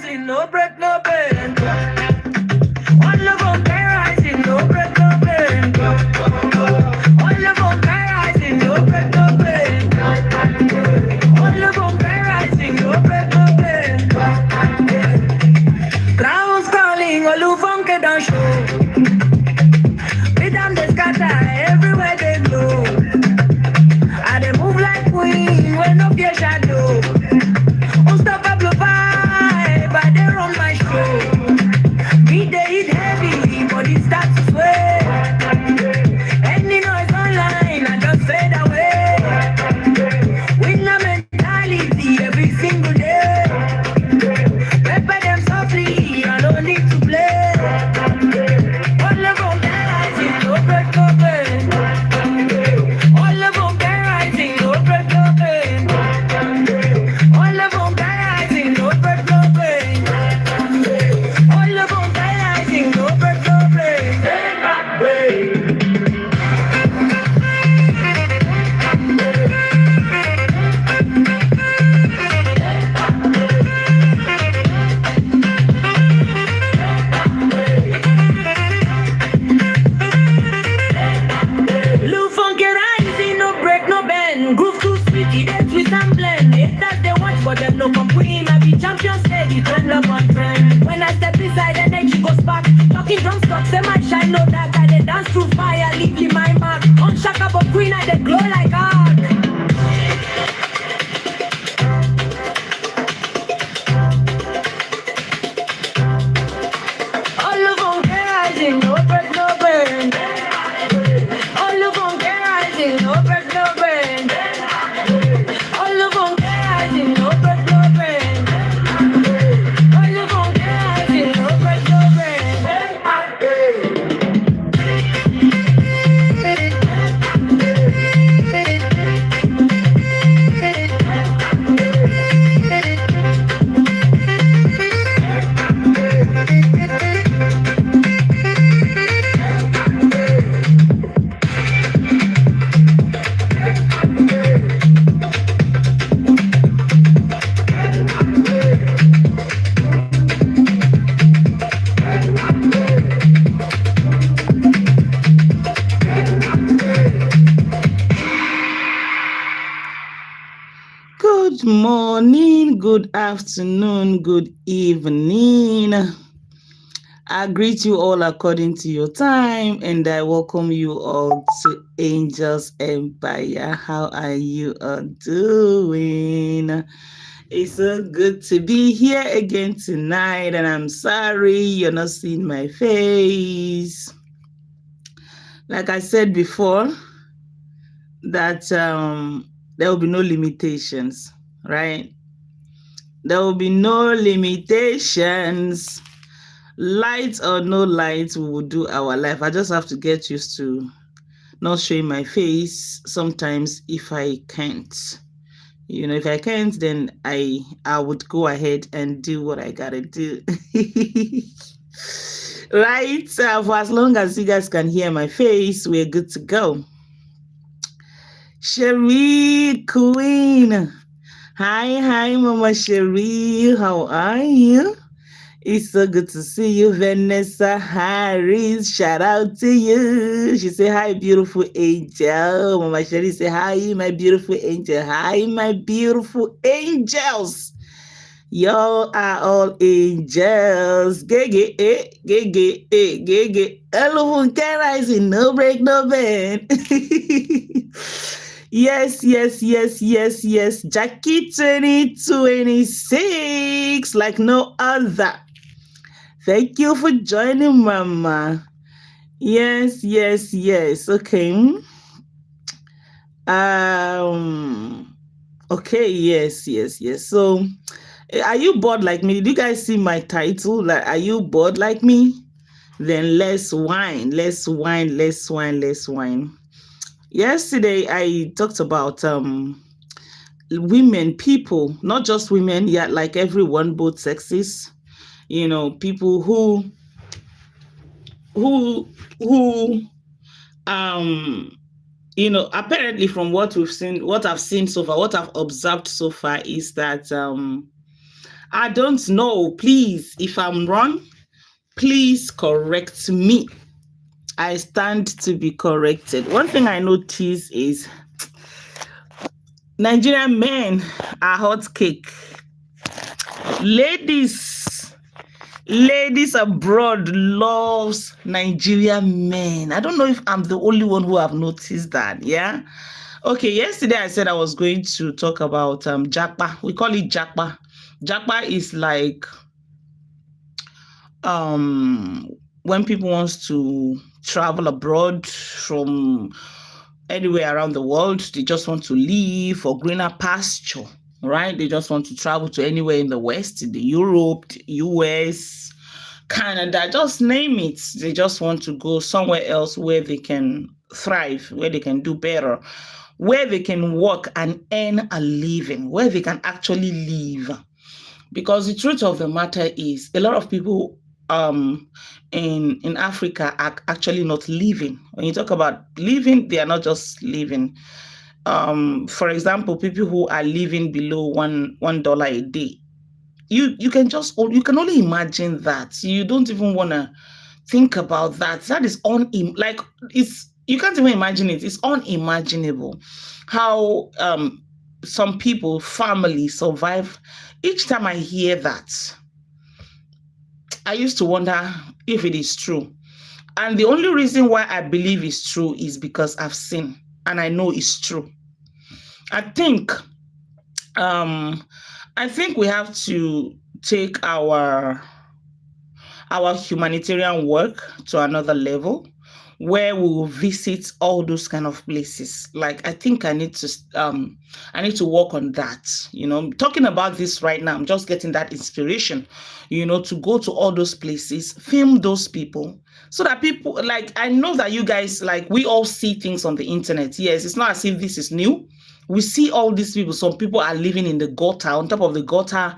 rising, no break, no bend. All of them rising, no break, no bend. All of them rising, no break, no bend. All of them rising, no break, no bend. Crowds calling, all who funk it don't show. With them they scatter everywhere they go. And they move like queen when up your shadow. Unstoppable vibe, but they run my show. Beat they hit heavy, body starts to sway. Any noise online, I just fade away. With the mentality every single day. Pepper them softly, I don't need to play. All of them rising, no break, no bend. All of them rising, no break, no bend. All of them rising, no break, no bend. All of them rising, no break, no bend. Lou funky rising, no break, no bend. Groove too sweet, they twist and blend. Haters they watch, but them no come queen. I be champion steady, trend up on trend. When I step inside, energy goes back. Talking drum stock, say my shine, no dark. I they dance through fire, leaving my mark. Unshakable queen, I they glow like arc. All of them rising, no break, no bend. All of them rising, no break, no bend. All of them rising, no break, no bend. All of them rising, no break, no bend. Good morning, good afternoon, good evening. I greet you all according to your time, and I welcome you all to Angels Empire. How are you all doing? It's so good to be here again tonight, and I'm sorry you're not seeing my face. Like I said before, that there will be no limitations, right? There will be no limitations. Light or no light, we will do our life. I just have to get used to not showing my face sometimes if I can't. If I can't, then I would go ahead and do what I gotta do. Right? For as long as you guys can hear my face, we're good to go. Cherie Queen. Hi, Mama Cherie. How are you? It's so good to see you, Vanessa Harris. Shout out to you. She said, hi, beautiful angel. Mama Cherie said, hi, my beautiful angel. Hi, my beautiful angels. Y'all are all angels. Gege, gege, gege. Hello, rising, no break, no bend. Yes. Jackie 2026, like no other. Thank you for joining, Mama. Yes. Okay. Okay, yes. So, are you bored like me? Did you guys see my title? Like, are you bored like me? Then let's wine. Yesterday, I talked about women, people, not just women, yet like everyone, both sexes. People who apparently from what we've seen, what I've seen so far, what I've observed so far is that I don't know. Please, if I'm wrong, please correct me. I stand to be corrected. One thing I notice is Nigerian men are hot cake. Ladies, ladies abroad loves Nigerian men. I don't know if I'm the only one who have noticed that. Yeah. Okay. Yesterday I said I was going to talk about japa. We call it japa. Japa is like um when people wants to travel abroad from anywhere around the world, they just want to live for greener pasture, right? They just want to travel to anywhere in the West, in the Europe, the US, Canada, just name it. They just want to go somewhere else where they can thrive, where they can do better, where they can work and earn a living, where they can actually live. Because the truth of the matter is, a lot of people in Africa are actually not living. When you talk about living, they are not just living. For example, people who are living below $1 a day. You can only imagine that. You don't even want to think about that. That is like it's you can't even imagine it. It's unimaginable how some people, family survive. Each time I hear that, I used to wonder if it is true. And the only reason why I believe it's true is because I've seen and I know it's true. I think um I think we have to take our humanitarian work to another level where we will visit all those kind of places. Like I think I need to work on that. I'm talking about this right now. I'm just getting that inspiration, to go to all those places, film those people, so that people, like, I know that you guys, like, we all see things on the internet. Yes, it's not as if this is new. We see all these people. Some people are living in the gutter. On top of the gutter,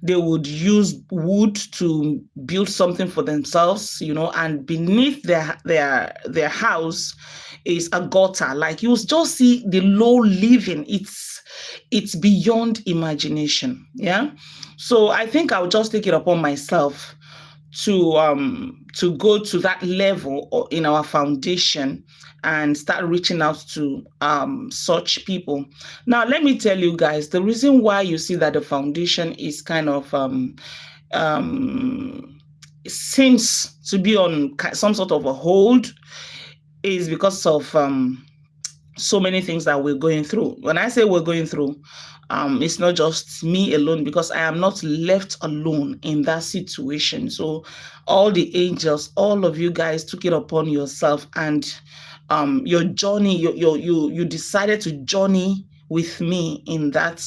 they would use wood to build something for themselves, and beneath their house is a gutter. Like, you just see the low living. It's beyond imagination. Yeah. So I think I'll just take it upon myself to go to that level in our foundation and start reaching out to such people. Now, let me tell you guys, the reason why you see that the foundation is kind of seems to be on some sort of a hold is because of so many things that we're going through. When I say we're going through, it's not just me alone, because I am not left alone in that situation. So all the angels, all of you guys took it upon yourself, and your journey, you decided to journey with me in that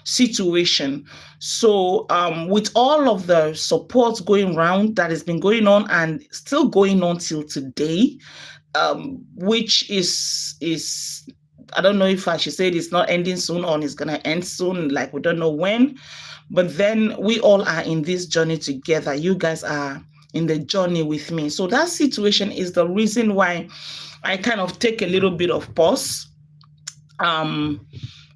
situation. So with all of the support going around that has been going on and still going on till today, which is I don't know if I should say it's not ending soon or it's gonna end soon, like we don't know when, but then we all are in this journey together. You guys are in the journey with me. So that situation is the reason why I kind of take a little bit of pause.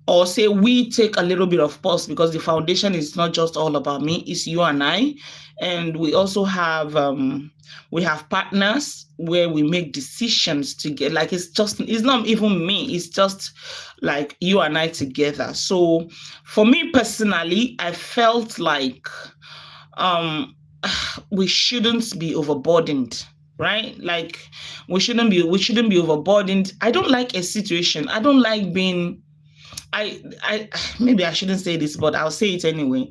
Or say we take a little bit of pause, because the foundation is not just all about me, it's you and I. And we also have partners where we make decisions together. Like, it's not even me, it's just like you and I together. So for me personally, I felt like we shouldn't be overburdened, right? Like, we shouldn't be overburdened. I don't like a situation. I don't like being I maybe I shouldn't say this, but I'll say it anyway.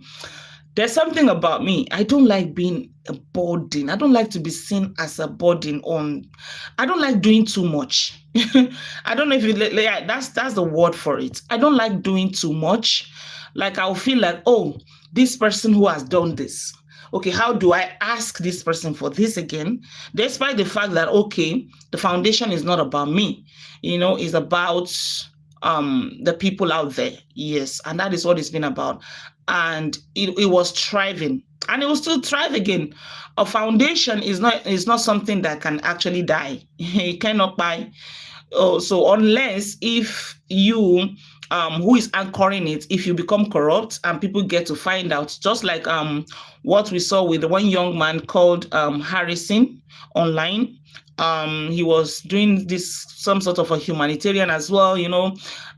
There's something about me. I don't like being a burden. I don't like to be seen as a burden on. I don't like doing too much. I don't know if that's the word for it. I don't like doing too much. Like, I'll feel like, oh, this person who has done this. Okay, how do I ask this person for this again? Despite the fact that, okay, the foundation is not about me, it's about the people out there. Yes, and that is what it's been about. And it was thriving, and it will still thrive again. A foundation is not something that can actually die. It cannot buy. So unless if you who is anchoring it if you become corrupt and people get to find out, just like what we saw with one young man called Harrison online. He was doing this some sort of a humanitarian as well,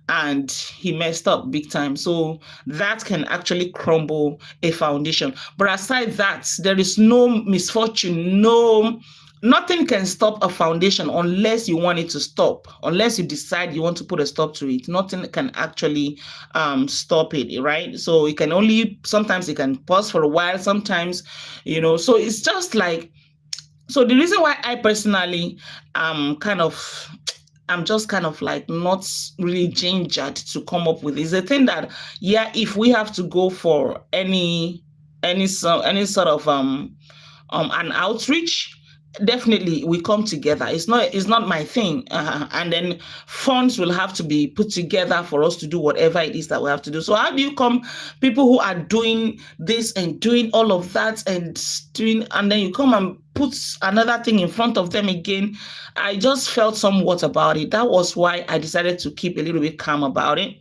and he messed up big time. So that can actually crumble a foundation. But aside that, there is no misfortune, nothing can stop a foundation unless you want it to stop. Unless you decide you want to put a stop to it, nothing can actually stop it, right? So it can only, sometimes it can pause for a while, sometimes, so it's just like, so the reason why I personally I'm just kind of like not really gingered to come up with is the thing that, yeah, if we have to go for any sort of an outreach, definitely we come together. It's not my thing, and then funds will have to be put together for us to do whatever it is that we have to do. So how do you come, people who are doing this and doing all of that and then you come and put another thing in front of them again? I just felt somewhat about it. That was why I decided to keep a little bit calm about it,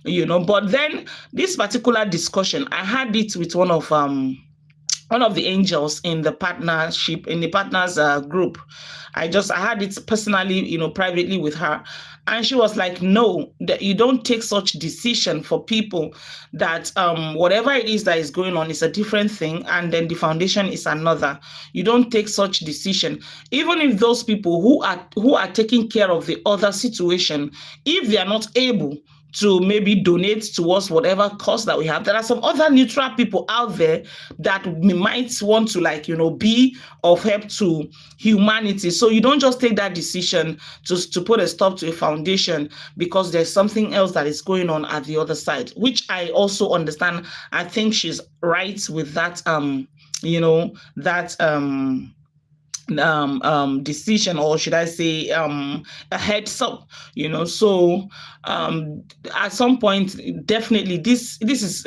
but then this particular discussion, I had it with one of the angels in the partnership, in the partners group. I had it personally, privately with her. And she was like, no, that you don't take such decision for people that whatever it is that is going on is a different thing, and then the foundation is another. You don't take such decision. Even if those people who are taking care of the other situation, if they are not able to maybe donate towards whatever cause that we have, there are some other neutral people out there that we might want to be of help to humanity. So you don't just take that decision to put a stop to a foundation because there's something else that is going on at the other side, which I also understand. I think she's right with that decision, or should I say a heads up, so at some point, definitely this is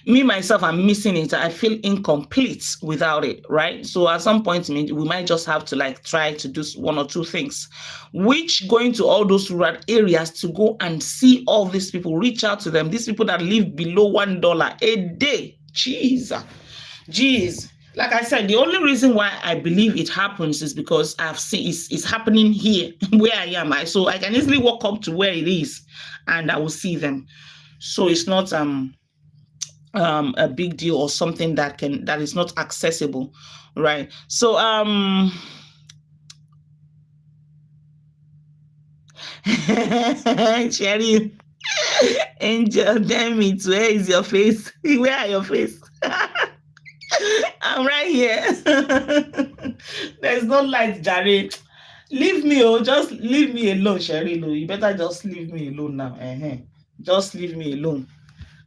me myself, I'm missing it. I feel incomplete without it, right? So at some point we might just have to try to do one or two things, which going to all those rural areas to go and see all these people, reach out to them, these people that live below $1 a day. Jeez. Like I said, the only reason why I believe it happens is because I've seen it's happening here where I am. So I can easily walk up to where it is and I will see them. So it's not a big deal or something that is not accessible, right? So Sherry, Angel, damn it, where is your face? Where are your face? I'm right here. There's no light, Jerry. Leave me, just leave me alone, Sherry. You better just leave me alone now. Just leave me alone.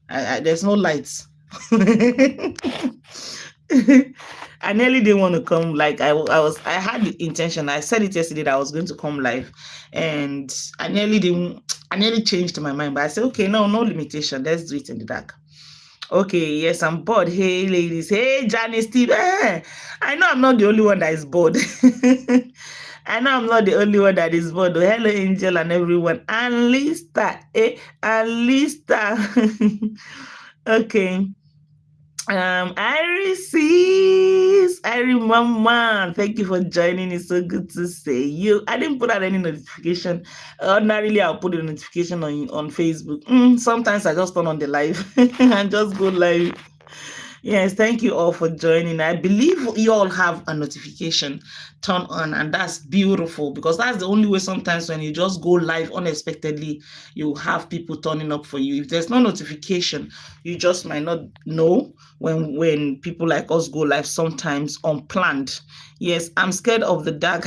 There's no lights. I nearly didn't want to come. I had the intention. I said it yesterday that I was going to come live, and I nearly changed my mind. But I said, okay, no limitation. Let's do it in the dark. Okay, yes, I'm bored. Hey, ladies. Hey, Janice, Steve. I know I'm not the only one that is bored. I know I'm not the only one that is bored. Hello, Angel and everyone. And Lista. Okay. Iris, Mama, thank you for joining. It's so good to see you. I didn't put out any notification. Ordinarily, I'll put a notification on Facebook. Sometimes I just turn on the live and just go live. Yes, thank you all for joining. I believe you all have a notification turned on, and that's beautiful, because that's the only way sometimes when you just go live unexpectedly, you have people turning up for you. If there's no notification, you just might not know when people like us go live, sometimes unplanned. Yes, I'm scared of the dark.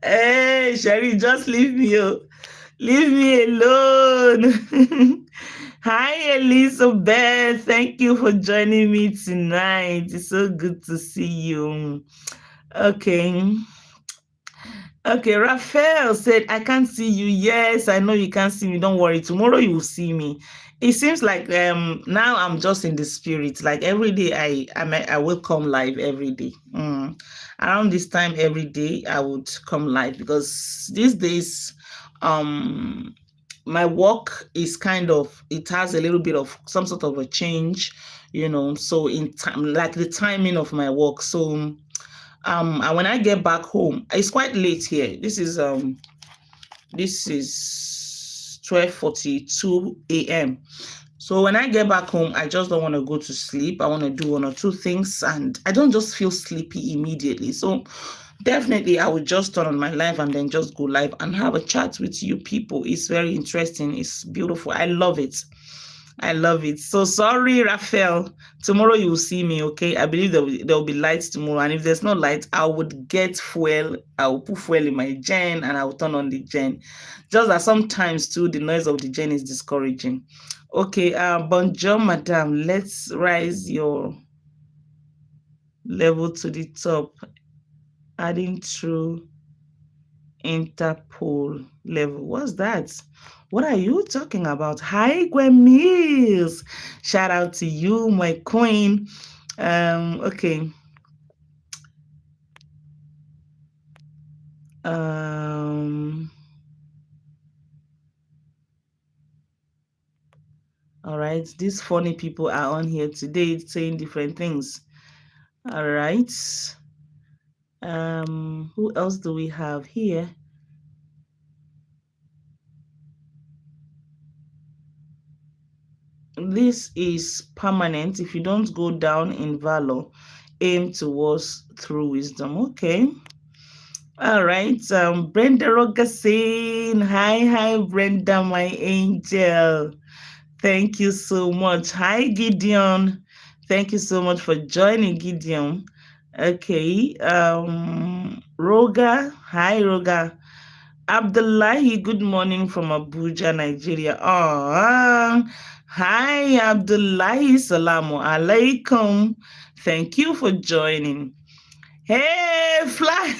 Hey, Sherry, just leave me. Leave me alone. Hi, Elizabeth. Thank you for joining me tonight. It's so good to see you. Okay. Okay, Raphael said, I can't see you. Yes, I know you can't see me. Don't worry. Tomorrow you will see me. It seems like now I'm just in the spirit. Like every day I will come live every day. Around this time every day I would come live because these days my work is kind of, it has a little bit of some sort of a change, so in time, like the timing of my work. So and when I get back home, it's quite late here. This is 12:42 a.m. So when I get back home, I just don't want to go to sleep. I want to do one or two things, and I don't just feel sleepy immediately. So definitely I would just turn on my live and then just go live and have a chat with you people. It's very interesting. It's beautiful. I love it. I love it. So sorry, Raphael. Tomorrow you will see me, okay? I believe there will be lights tomorrow. And if there's no light, I would get fuel. I will put fuel in my gen and I will turn on the gen. Just that sometimes too, the noise of the gen is discouraging. Okay, bonjour, madam. Let's rise your level to the top. Adding through Interpol level. What's that? What are you talking about? Hi, Gwen Mills. Shout out to you, my queen. Okay. All right. These funny people are on here today saying different things. All right. Who else do we have here? This is permanent. If you don't go down in valor, aim towards through wisdom. Okay. All right. Brenda Rogasin. Hi, Brenda, my angel. Thank you so much. Hi, Gideon. Thank you so much for joining, Gideon. Okay. Roga. Hi, Roga. Abdullahi, good morning from Abuja, Nigeria. Oh, hi, Abdullahi. Salamu alaikum. Thank you for joining. Hey, fly.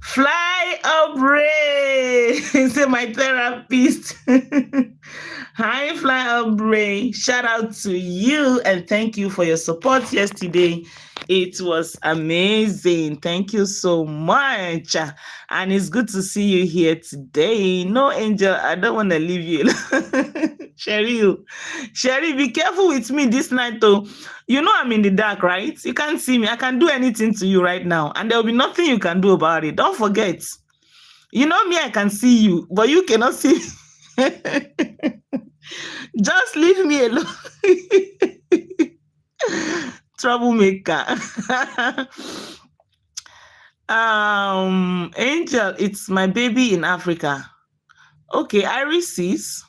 Fly up, Ray. Say my therapist. Hi, Fly up, Ray. Shout out to you and thank you for your support yesterday. It was amazing. Thank you so much. And it's good to see you here today. No, Angel, I don't want to leave you. Sherry, be careful with me this night, though. You know I'm in the dark, right? You can't see me. I can do anything to you right now, and there will be nothing you can do about it. Don't forget. You know me, I can see you, but you cannot see me. Just leave me alone. Troublemaker. Angel, it's my baby in Africa. Okay, Iris sees.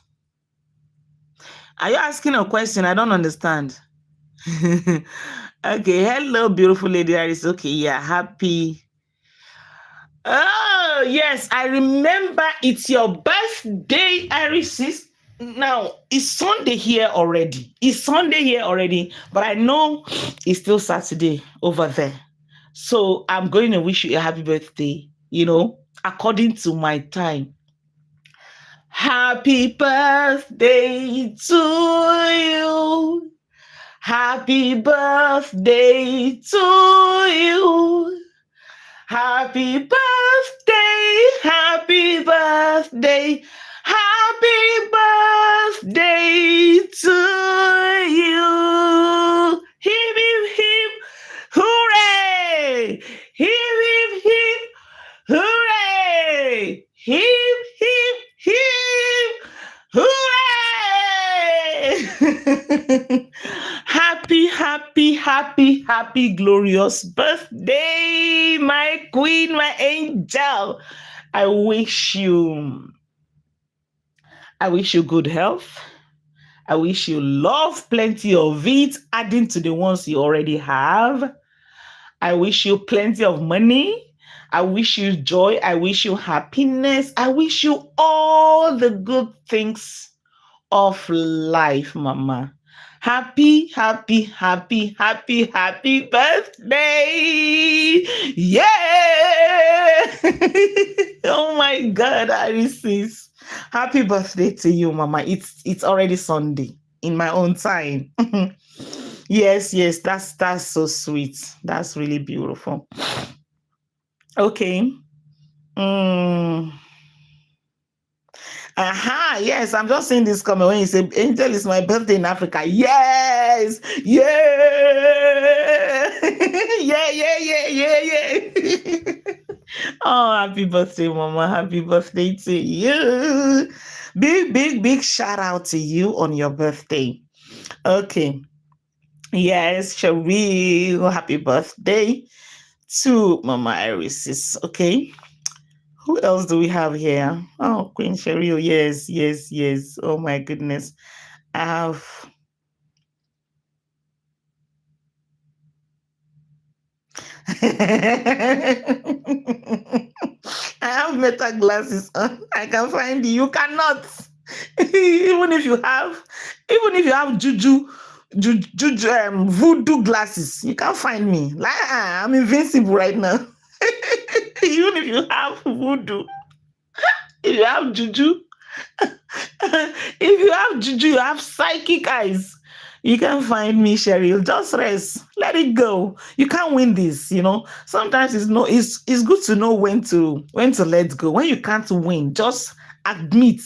Are you asking a question? I don't understand. Okay, hello, beautiful lady Iris. Okay, yeah, happy. Oh, yes, I remember it's your birthday, Iris. Now, it's Sunday here already. But I know it's still Saturday over there. So I'm going to wish you a happy birthday, according to my time. Happy birthday to you. Happy birthday to you. Happy birthday, happy birthday, happy birthday to you. Hip, hip, hip, hooray! Hip, hip, hip, hooray! Hip, hip, hip, hooray! Happy, glorious birthday, my queen, my angel. I wish you good health. I wish you love, plenty of it, adding to the ones you already have. I wish you plenty of money. I wish you joy. I wish you happiness. I wish you all the good things of life, Mama. Happy, happy, happy, happy, happy birthday. Yeah. Oh my God, Iris. Happy birthday to you, Mama. It's already Sunday in my own time. Yes, yes, that's so sweet. That's really beautiful. Okay. Mm. Aha, yes, I'm just seeing this comment when you say, Angel, is my birthday in Africa. Yes, yeah, yeah, yeah, yeah, yeah, yeah. Oh, happy birthday, Mama. Happy birthday to you. Big, big, big shout out to you on your birthday. Okay. Yes, shall we? Happy birthday to Mama Iris. Okay. Who else do we have here? Oh, Queen Cheryl. Yes, yes, yes. Oh my goodness. I have I have meta glasses on. I can find you. You cannot. Even if you have voodoo glasses, you can't find me. Like, I'm invincible right now. Even if you have voodoo, if you have juju, if you have juju, you have psychic eyes. You can find me, Cheryl. Just rest. Let it go. You can't win this, you know. Sometimes it's good to know when to let go. When you can't win, just admit,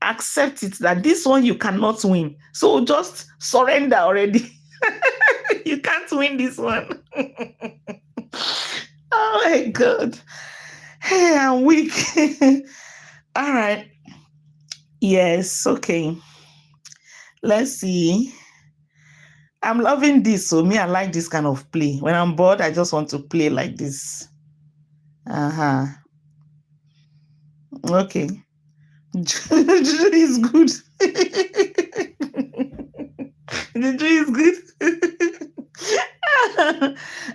accept it that this one you cannot win. So just surrender already. You can't win this one. Oh my God. Hey, I'm weak. All right. Yes, okay. Let's see. I'm loving this. So me, I like this kind of play. When I'm bored, I just want to play like this. Uh-huh. Okay. Juju is good. Juju is good.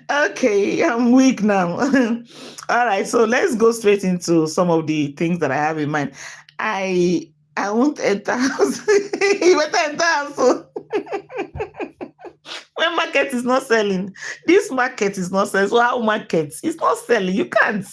Okay, I'm weak now. All right, so let's go straight into some of the things that I have in mind. I won't enter house. You better enter house. So when market is not selling, this market is not selling. So how market? It's not selling. You can't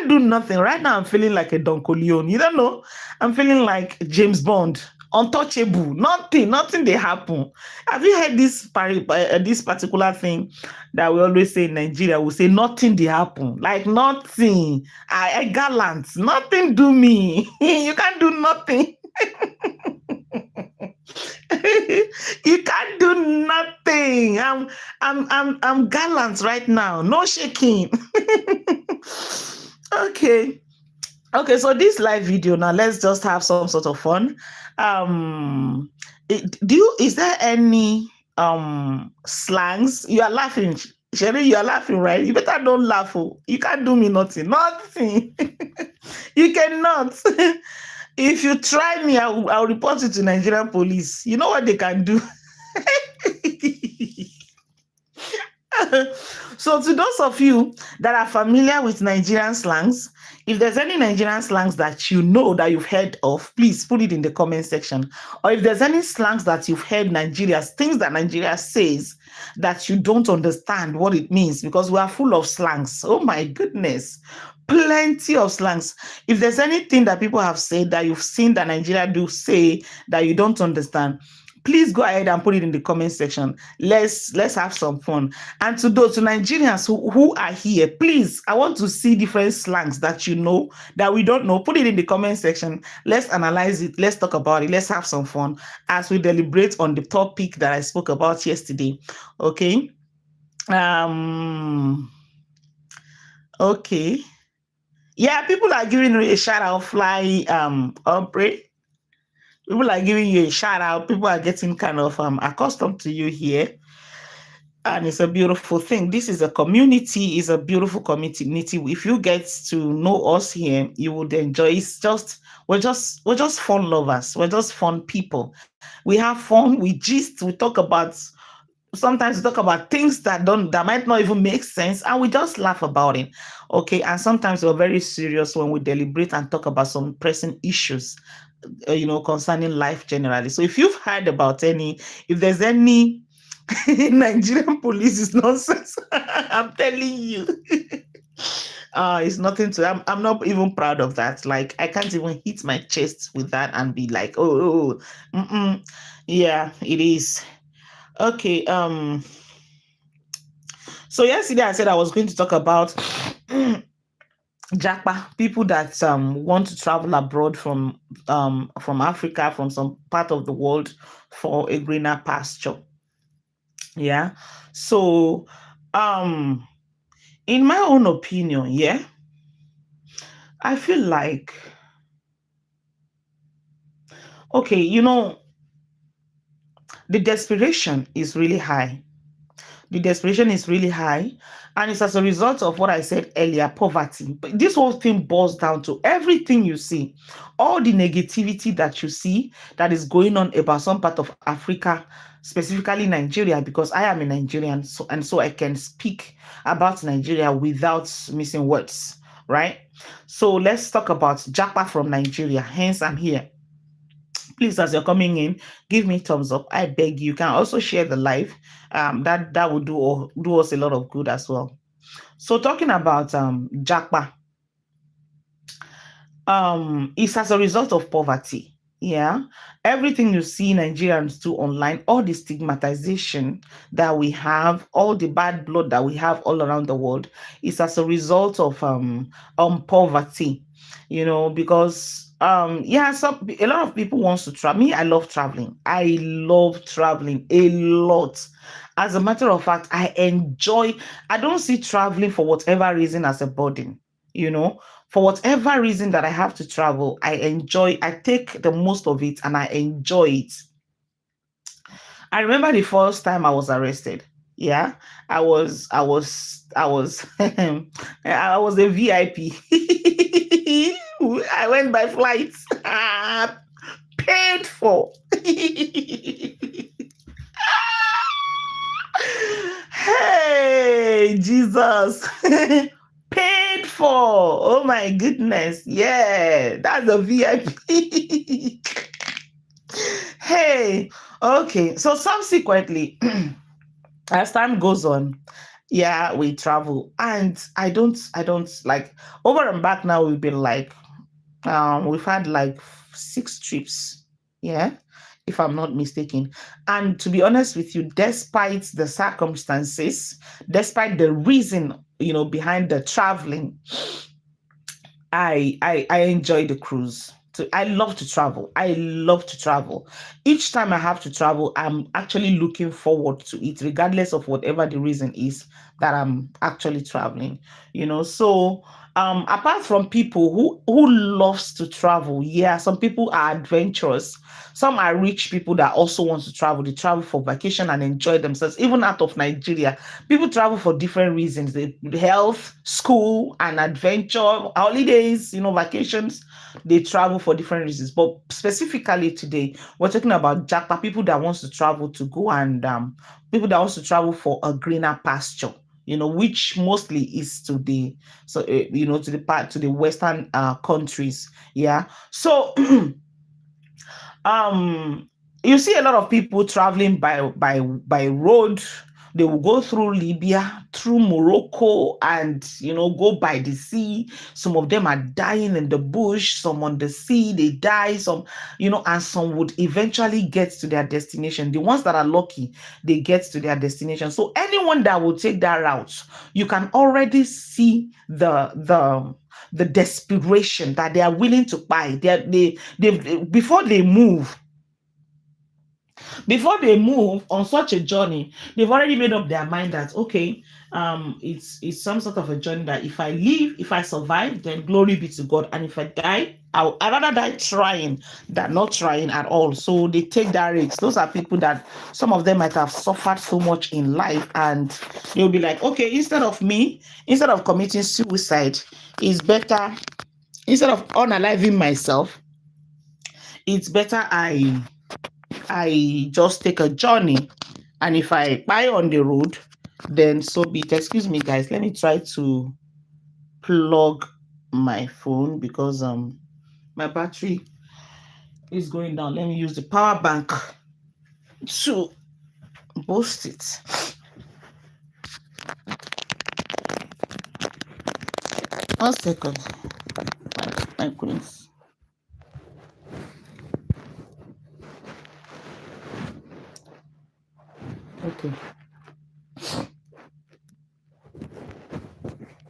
do nothing. Right now, I'm feeling like a Don Corleone. You don't know? I'm feeling like James Bond. Untouchable. Nothing they happen. Have you heard this particular thing that we always say in Nigeria? We say nothing they happen. Like nothing. I gallant. Nothing do me. You can't do nothing. You can't do nothing. I'm gallant right now. No shaking. Okay. Okay, so this live video now, let's just have some sort of fun. Is there any slangs? You are laughing, Sherry, you are laughing, right? You better don't laugh. Oh. You can't do me nothing. Nothing. You cannot. If you try me, I'll report you to Nigerian police. You know what they can do? So to those of you that are familiar with Nigerian slangs, if there's any Nigerian slangs that you know that you've heard of, please put it in the comment section. Or if there's any slangs that you've heard things that Nigeria says that you don't understand what it means, because we are full of slangs. Oh my goodness. Plenty of slangs. If there's anything that people have said that you've seen that Nigeria do say that you don't understand, please go ahead and put it in the comment section. Let's have some fun. And to Nigerians who are here, please, I want to see different slangs that you know that we don't know. Put it in the comment section. Let's analyze it. Let's talk about it. Let's have some fun as we deliberate on the topic that I spoke about yesterday. Okay. Okay. Yeah, people are giving you a shout out, Fly Ombre. People are giving you a shout out. People are getting kind of accustomed to you here. And it's a beautiful thing. This is a community, is a beautiful community. If you get to know us here, you would enjoy. We're just fun lovers. We're just fun people. We have fun, we gist, we talk about, sometimes we talk about things that might not even make sense, and we just laugh about it. Okay. And sometimes we're very serious when we deliberate and talk about some pressing issues. concerning life generally. So if you've heard about if there's any Nigerian police is nonsense, I'm telling you. It's nothing to. I'm not even proud of that. Like I can't even hit my chest with that and be like, oh. Yeah, it is. Okay. So yesterday I said I was going to talk about Japa, people that want to travel abroad from Africa, from some part of the world for a greener pasture. Yeah. So in my own opinion, yeah, I feel like okay, the desperation is really high. The desperation is really high, and it's as a result of what I said earlier, poverty. But this whole thing boils down to everything you see, all the negativity that you see that is going on about some part of Africa, specifically Nigeria, because I am a Nigerian, so I can speak about Nigeria without missing words, right? So let's talk about Japa from Nigeria. Hence, I'm here. Please, as you're coming in, give me thumbs up. I beg you. Can also share the live. That would do us a lot of good as well. So talking about Japa, it's as a result of poverty. Yeah, everything you see Nigerians do online, all the stigmatization that we have, all the bad blood that we have all around the world, is as a result of poverty. Because yeah, a lot of people wants to travel. Me, I love traveling. I love traveling a lot. As a matter of fact, I don't see traveling for whatever reason as a burden. You know, for whatever reason that I have to travel, I take the most of it and I enjoy it. I remember the first time I was arrested. Yeah, I was I was a VIP. I went by flight. Paid for. Hey, Jesus. Paid for. Oh my goodness. Yeah, that's a VIP. Hey, okay. So subsequently, as time goes on, yeah, we travel. And I don't like over and back now, we've been like we've had like 6 trips. Yeah, if I'm not mistaken. And to be honest with you, despite the circumstances, despite the reason, behind the traveling, I enjoy the cruise. I love to travel. I love to travel. Each time I have to travel, I'm actually looking forward to it, regardless of whatever the reason is that I'm actually traveling. So apart from people who loves to travel, yeah, some people are adventurous. Some are rich people that also want to travel. They travel for vacation and enjoy themselves, even out of Nigeria. People travel for different reasons: health, school, and adventure, holidays, vacations. They travel for different reasons. But specifically today, we're talking about Japa, people that wants to travel to go and people that wants to travel for a greener pasture. Which mostly is to the to the Western countries. Yeah. So um you see a lot of people traveling by road. They will go through Libya, through Morocco, and go by the sea. Some of them are dying in the bush, some on the sea, they die, some, and some would eventually get to their destination. The ones that are lucky, they get to their destination. So anyone that will take that route, you can already see the desperation that they are willing to buy. They before they move on such a journey, they've already made up their mind that okay, it's some sort of a journey that if I survive, then glory be to God, and if I die, I'd rather die trying than not trying at all. So they take that risk. Those are people that some of them might have suffered so much in life, and they'll be like, okay, instead of committing suicide, it's better, instead of unaliving myself, it's better I just take a journey. And if I buy on the road, then so be it. Excuse me, guys. Let me try to plug my phone because my battery It's going down. Let me use the power bank to boost it. One second. My goodness. Okay.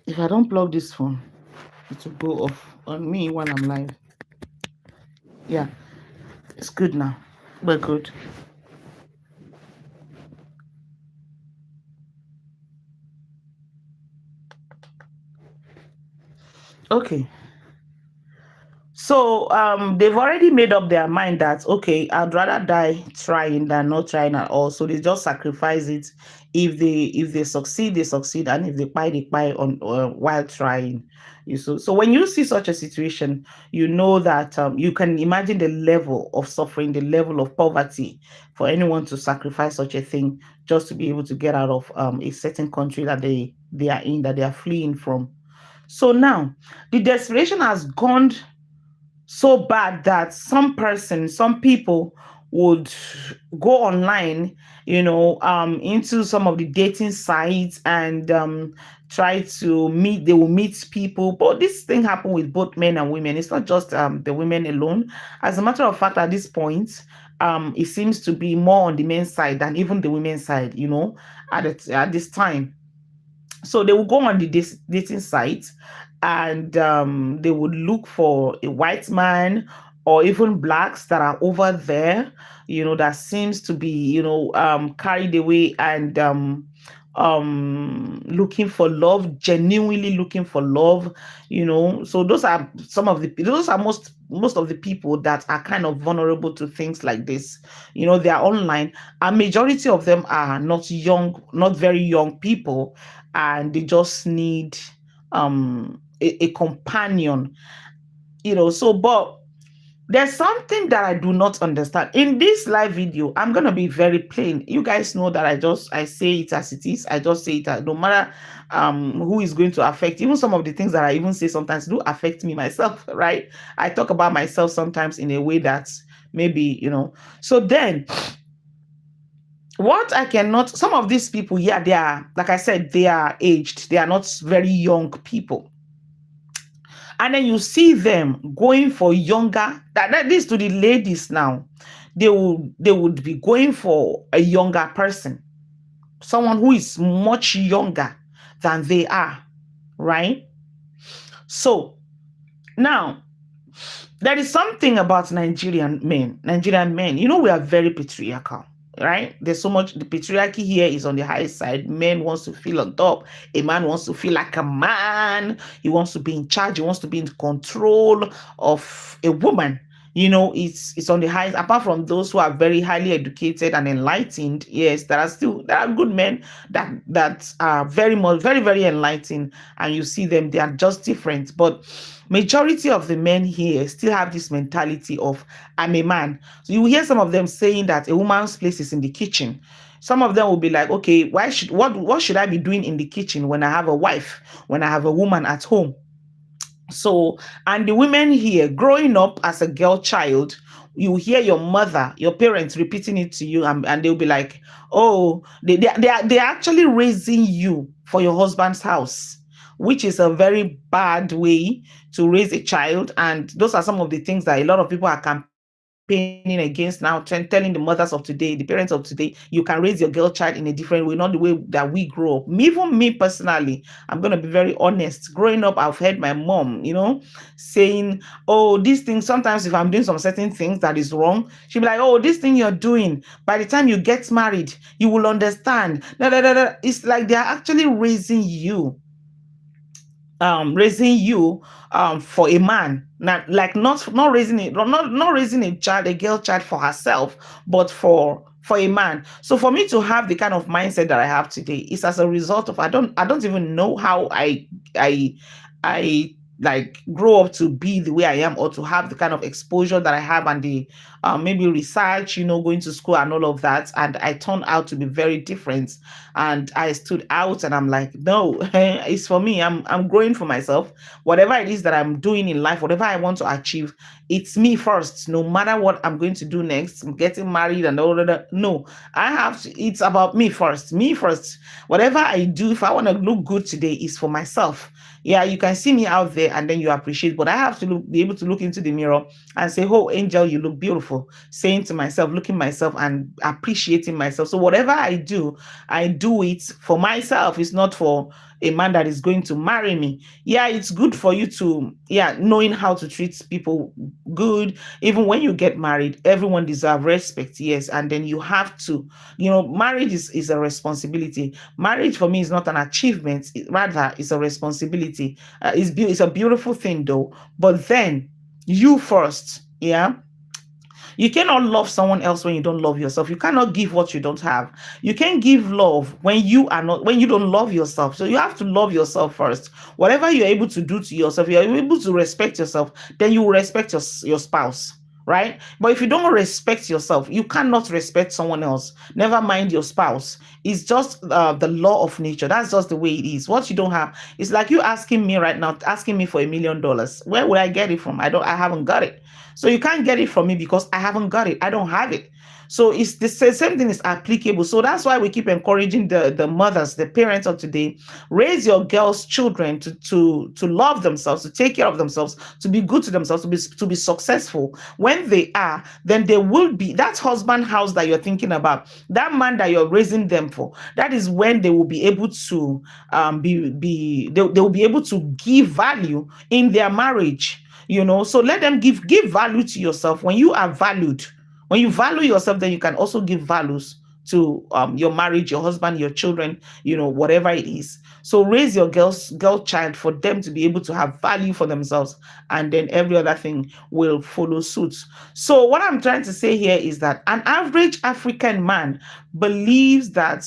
If I don't plug this phone, it will go off on me while I'm live. Yeah, it's good now. We're good. Okay. So they've already made up their mind that okay, I'd rather die trying than not trying at all. So they just sacrifice it. If they succeed, they succeed, and if they pie on while trying. So when you see such a situation, you know that you can imagine the level of suffering, the level of poverty for anyone to sacrifice such a thing just to be able to get out of a certain country that they are in, that they are fleeing from. So now the desperation has gone so bad that some people would go online, into some of the dating sites and try to meet. They will meet people, but this thing happened with both men and women. It's not just the women alone. As a matter of fact, at this point, it seems to be more on the men's side than even the women's side. At this time, so they will go on the dating site and they would look for a white man or even blacks that are over there, that seems to be, carried away and looking for love, genuinely looking for love. So those are most of the people that are kind of vulnerable to things like this. They are online. A majority of them are not very young people, and they just need a companion. But there's something that I do not understand in this live video. I'm gonna be very plain. You guys know that I say it as it is. I just say it as, no matter who is going to affect. Even some of the things that I even say sometimes do affect me myself, right? I talk about myself sometimes in a way that maybe, so then what I cannot, some of these people, yeah, they are, like I said, they are aged. They are not very young people. And then you see them going for younger, that this to the ladies now, they would be going for a younger person, someone who is much younger than they are, right? So now there is something about Nigerian men. We are very patriarchal, right? There's so much, the patriarchy here is on the high side. Men wants to feel on top. A man wants to feel like a man. He wants to be in charge. He wants to be in control of a woman. It's on the highest. Apart from those who are very highly educated and enlightened, yes, there are good men that are very much, very, very enlightened, and you see them, they are just different. But majority of the men here still have this mentality of I'm a man. So you hear some of them saying that a woman's place is in the kitchen. Some of them will be like, okay, what should I be doing in the kitchen when I have a wife, when I have a woman at home? So, and the women here, growing up as a girl child, you hear your mother, your parents repeating it to you, and they'll be like, oh, they're actually raising you for your husband's house, which is a very bad way to raise a child. And those are some of the things that a lot of people are campaigning against now, telling the mothers of today, the parents of today, you can raise your girl child in a different way, not the way that we grow up. Even me personally, I'm going to be very honest. Growing up, I've heard my mom, saying, oh, these things, sometimes if I'm doing some certain things that is wrong, she'll be like, oh, this thing you're doing, by the time you get married, you will understand. It's like they're actually raising you for a man, not raising it, not raising a girl child for herself, but for a man. So for me to have the kind of mindset that I have today is as a result of, I don't even know how I like grow up to be the way I am, or to have the kind of exposure that I have, and the maybe research, going to school and all of that. And I turned out to be very different. And I stood out, and I'm like, no, it's for me. I'm growing for myself. Whatever it is that I'm doing in life, whatever I want to achieve, it's me first. No matter what I'm going to do next, I'm getting married and all of that. No, I have to, it's about me first. Me first. Whatever I do, if I want to look good today, is for myself. Yeah, you can see me out there and then you appreciate, but I have to be able to look into the mirror and say, oh, Angel, you look beautiful. Saying to myself, looking myself and appreciating myself. So whatever I do it for myself. It's not for a man that is going to marry me. Yeah, it's good for you to, yeah, knowing how to treat people good. Even when you get married, everyone deserves respect. Yes. And then you have to, marriage is a responsibility. Marriage for me is not an achievement. Rather, it's a responsibility. It's a beautiful thing though. But then you first, yeah, you cannot love someone else when you don't love yourself. You cannot give what you don't have. You can't give love when you don't love yourself. So you have to love yourself first. Whatever you're able to do to yourself, you're able to respect yourself, then you will respect your spouse. Right? But if you don't respect yourself, you cannot respect someone else. Never mind your spouse. It's just the law of nature. That's just the way it is. What you don't have, it's like you asking me right now, asking me for $1 million. Where would I get it from? I haven't got it. So you can't get it from me because I haven't got it. I don't have it. So it's the same thing is applicable. So that's why we keep encouraging the mothers, the parents of today. Raise your girls' children to love themselves, to take care of themselves, to be good to themselves, to be successful. When they are, then they will be that husband house that you're thinking about, that man that you're raising them for. That is when they will be able to they will be able to give value in their marriage. So let them give value to yourself. When you are valued, when you value yourself, then you can also give values to your marriage, your husband, your children, whatever it is. So raise your girl child for them to be able to have value for themselves, and then every other thing will follow suit. So what I'm trying to say here is that an average African man believes that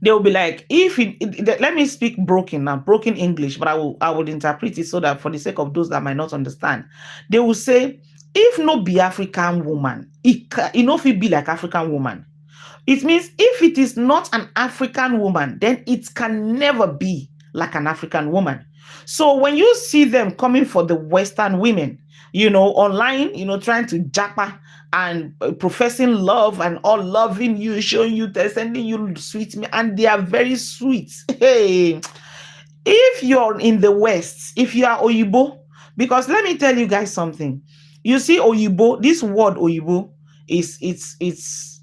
they'll be like, let me speak broken English, but I would interpret it so that for the sake of those that might not understand, they will say, if no be African woman, if it be like African woman, it means if it is not an African woman, then it can never be like an African woman. So when you see them coming for the Western women, online, trying to japa and professing love and all loving you, showing you, sending you sweet, and they are very sweet. Hey, if you're in the West, if you are Oyibo, because let me tell you guys something. You see, Oyibo, this word Oyibo it's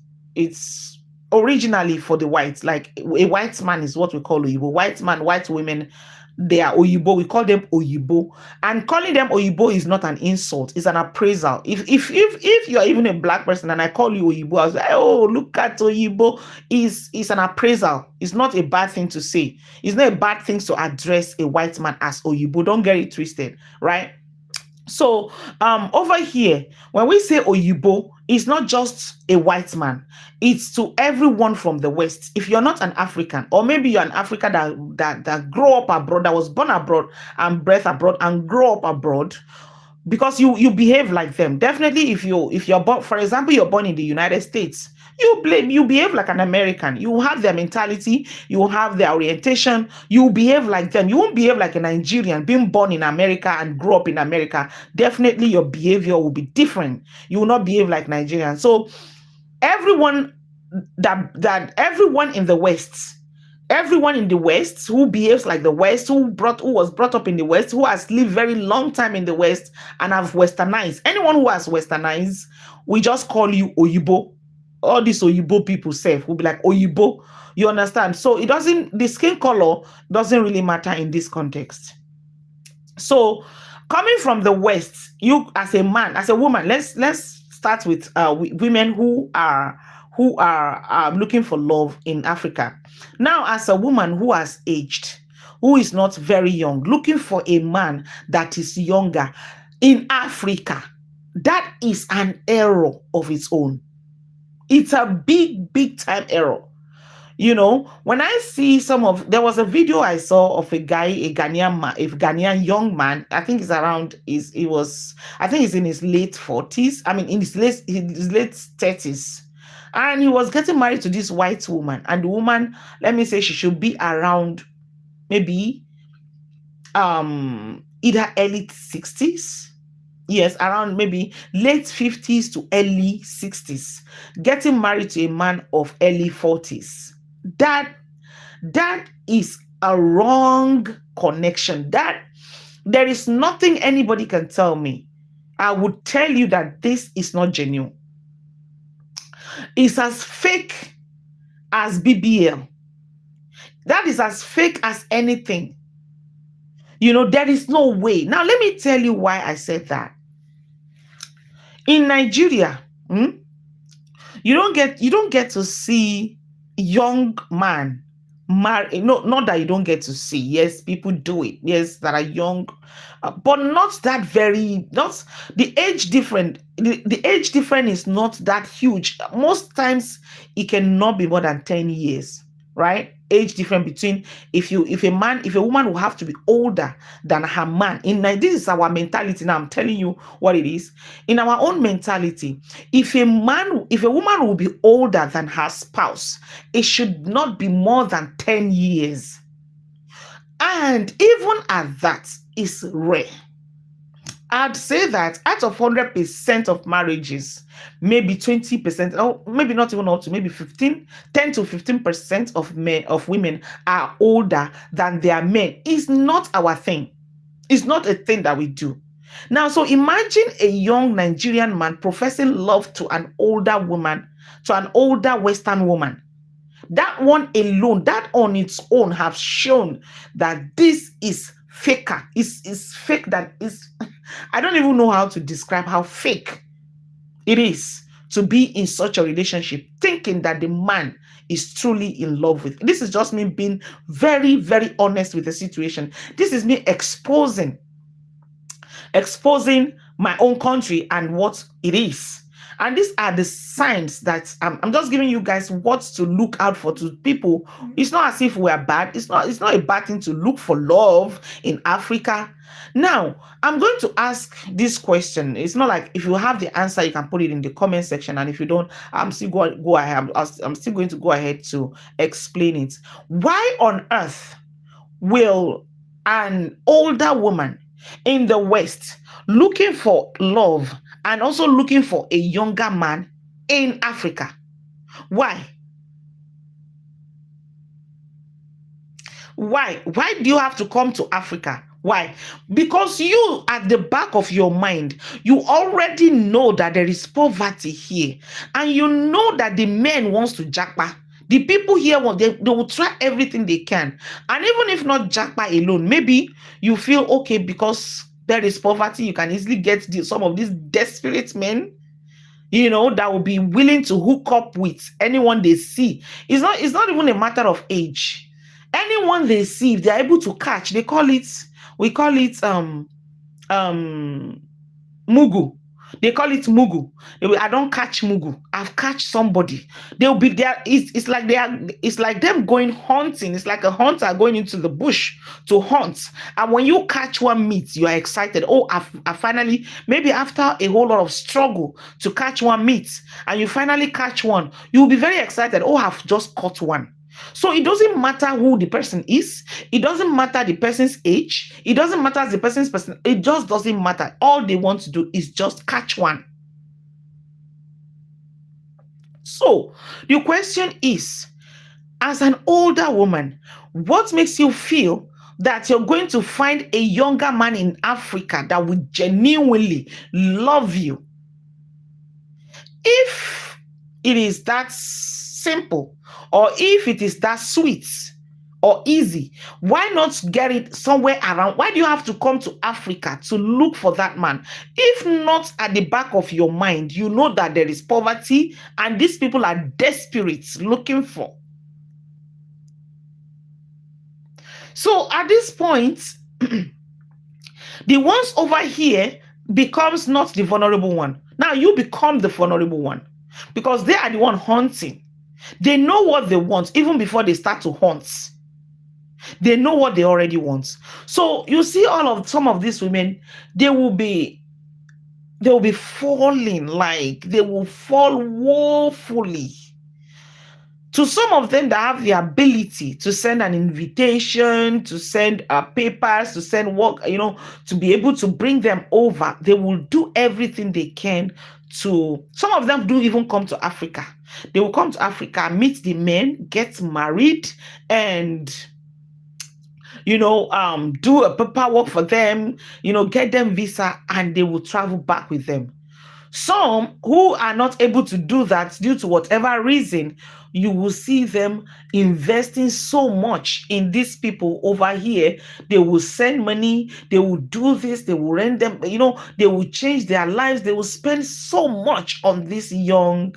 originally for the whites. Like a white man is what we call Oyibo. White man, white women, they are Oyibo. We call them Oyibo. And calling them Oyibo is not an insult, it's an appraisal. If you're even a black person and I call you Oyibo, I was like, oh, look at Oyibo, is an appraisal. It's not a bad thing to say. It's not a bad thing to address a white man as Oyibo. Don't get it twisted, right? So over here, when we say Oyibo, it's not just a white man. It's to everyone from the West. If you're not an African, or maybe you're an African that grew up abroad, that was born abroad and bred abroad and grew up abroad, because you behave like them. Definitely, if you're born, for example, you're born in the United States, you behave like an American. You have their mentality, you have their orientation, you behave like them. You won't behave like a Nigerian being born in America and grew up in America. Definitely your behavior will be different. You will not behave like Nigerians. So everyone everyone in the West, everyone in the West who behaves like the West, who was brought up in the West, who has lived very long time in the West and have westernized. Anyone who has westernized, we just call you Oyibo. All these Oyibo people say will be like Oyibo. You understand? So the skin color doesn't really matter in this context. So coming from the West, you as a man, as a woman, let's start with women who are looking for love in Africa. Now, as a woman who has aged, who is not very young, looking for a man that is younger in Africa, that is an error of its own. It's a big time error. When I see there was a video I saw of a Ghanaian man, a Ghanaian young man. I think he's around, I think he's in his late 40s. I mean, in his late 30s. And he was getting married to this white woman. And the woman, let me say, she should be around maybe either early 60s. Yes, around maybe late 50s to early 60s, getting married to a man of early 40s. That is a wrong connection. That there is nothing anybody can tell me. I would tell you that this is not genuine. It's as fake as BBL. That is as fake as anything. There is no way. Now, let me tell you why I said that. In Nigeria, you don't get to see young man marry. No, not that you don't get to see. Yes, people do it. Yes, that are young, but not the age different. The age difference is not that huge. Most times, it cannot be more than 10 years, right? Age difference between if a woman will have to be older than her man. This is our mentality. Now I'm telling you what it is. In our own mentality, if a woman will be older than her spouse, it should not be more than 10 years. And even at that is rare. I'd say that out of 100% of marriages, maybe 20%, or maybe not even up to maybe 10 to 15% of women are older than their men. It's not our thing. It's not a thing that we do. Now, so imagine a young Nigerian man professing love to an older woman, to an older Western woman. That one alone, that on its own, have shown that this is faker. It's fake. That is, I don't even know how to describe how fake it is to be in such a relationship, thinking that the man is truly in love with. This is just me being very, very honest with the situation. This is me exposing my own country and what it is. And these are the signs that I'm just giving you guys what to look out for to people. It's not as if we are bad. It's not a bad thing to look for love in Africa. Now, I'm going to ask this question. It's not like if you have the answer, you can put it in the comment section. And if you don't, I'm still going to go ahead to explain it. Why on earth will an older woman in the West looking for love and also looking for a younger man in Africa? Why? Why do you have to come to Africa? Why? Because you, at the back of your mind, you already know that there is poverty here, and you know that the men wants to jackpot. The people here, they will try everything they can. And even if not jackpot alone, maybe you feel okay because there is poverty, you can easily get some of these desperate men, that will be willing to hook up with anyone they see. It's not even a matter of age. Anyone they see, if they're able to catch, we call it mugu. They call it mugu. I don't catch mugu. I've catch somebody. They'll be there. It's like them going hunting. It's like a hunter going into the bush to hunt. And when you catch one meat, you are excited. Oh, I finally, maybe after a whole lot of struggle to catch one meat, and you finally catch one, you'll be very excited. Oh, I've just caught one. So it doesn't matter who the person is. It doesn't matter the person's age. It doesn't matter the person's person. It just doesn't matter. All they want to do is just catch one. So the question is, as an older woman, what makes you feel that you're going to find a younger man in Africa that will genuinely love you? If it is that simple, or if it is that sweet or easy, why not get it somewhere around? Why do you have to come to Africa to look for that man? If not at the back of your mind, you know that there is poverty and these people are desperate looking for. So at this point, the ones over here becomes not the vulnerable one. Now you become the vulnerable one because they are the one hunting. They know what they want even before they start to hunt. They know what they already want. So you see some of these women, they will be falling, like they will fall woefully. To some of them that have the ability to send an invitation, to send papers, to send work, to be able to bring them over, they will do everything they can to. Some of them do even come to Africa. They will come to Africa, meet the men, get married, and do a paperwork for them, get them visa, and they will travel back with them. Some who are not able to do that due to whatever reason, you will see them investing so much in these people over here. They will send money, they will do this, they will rent them, they will change their lives, they will spend so much on these young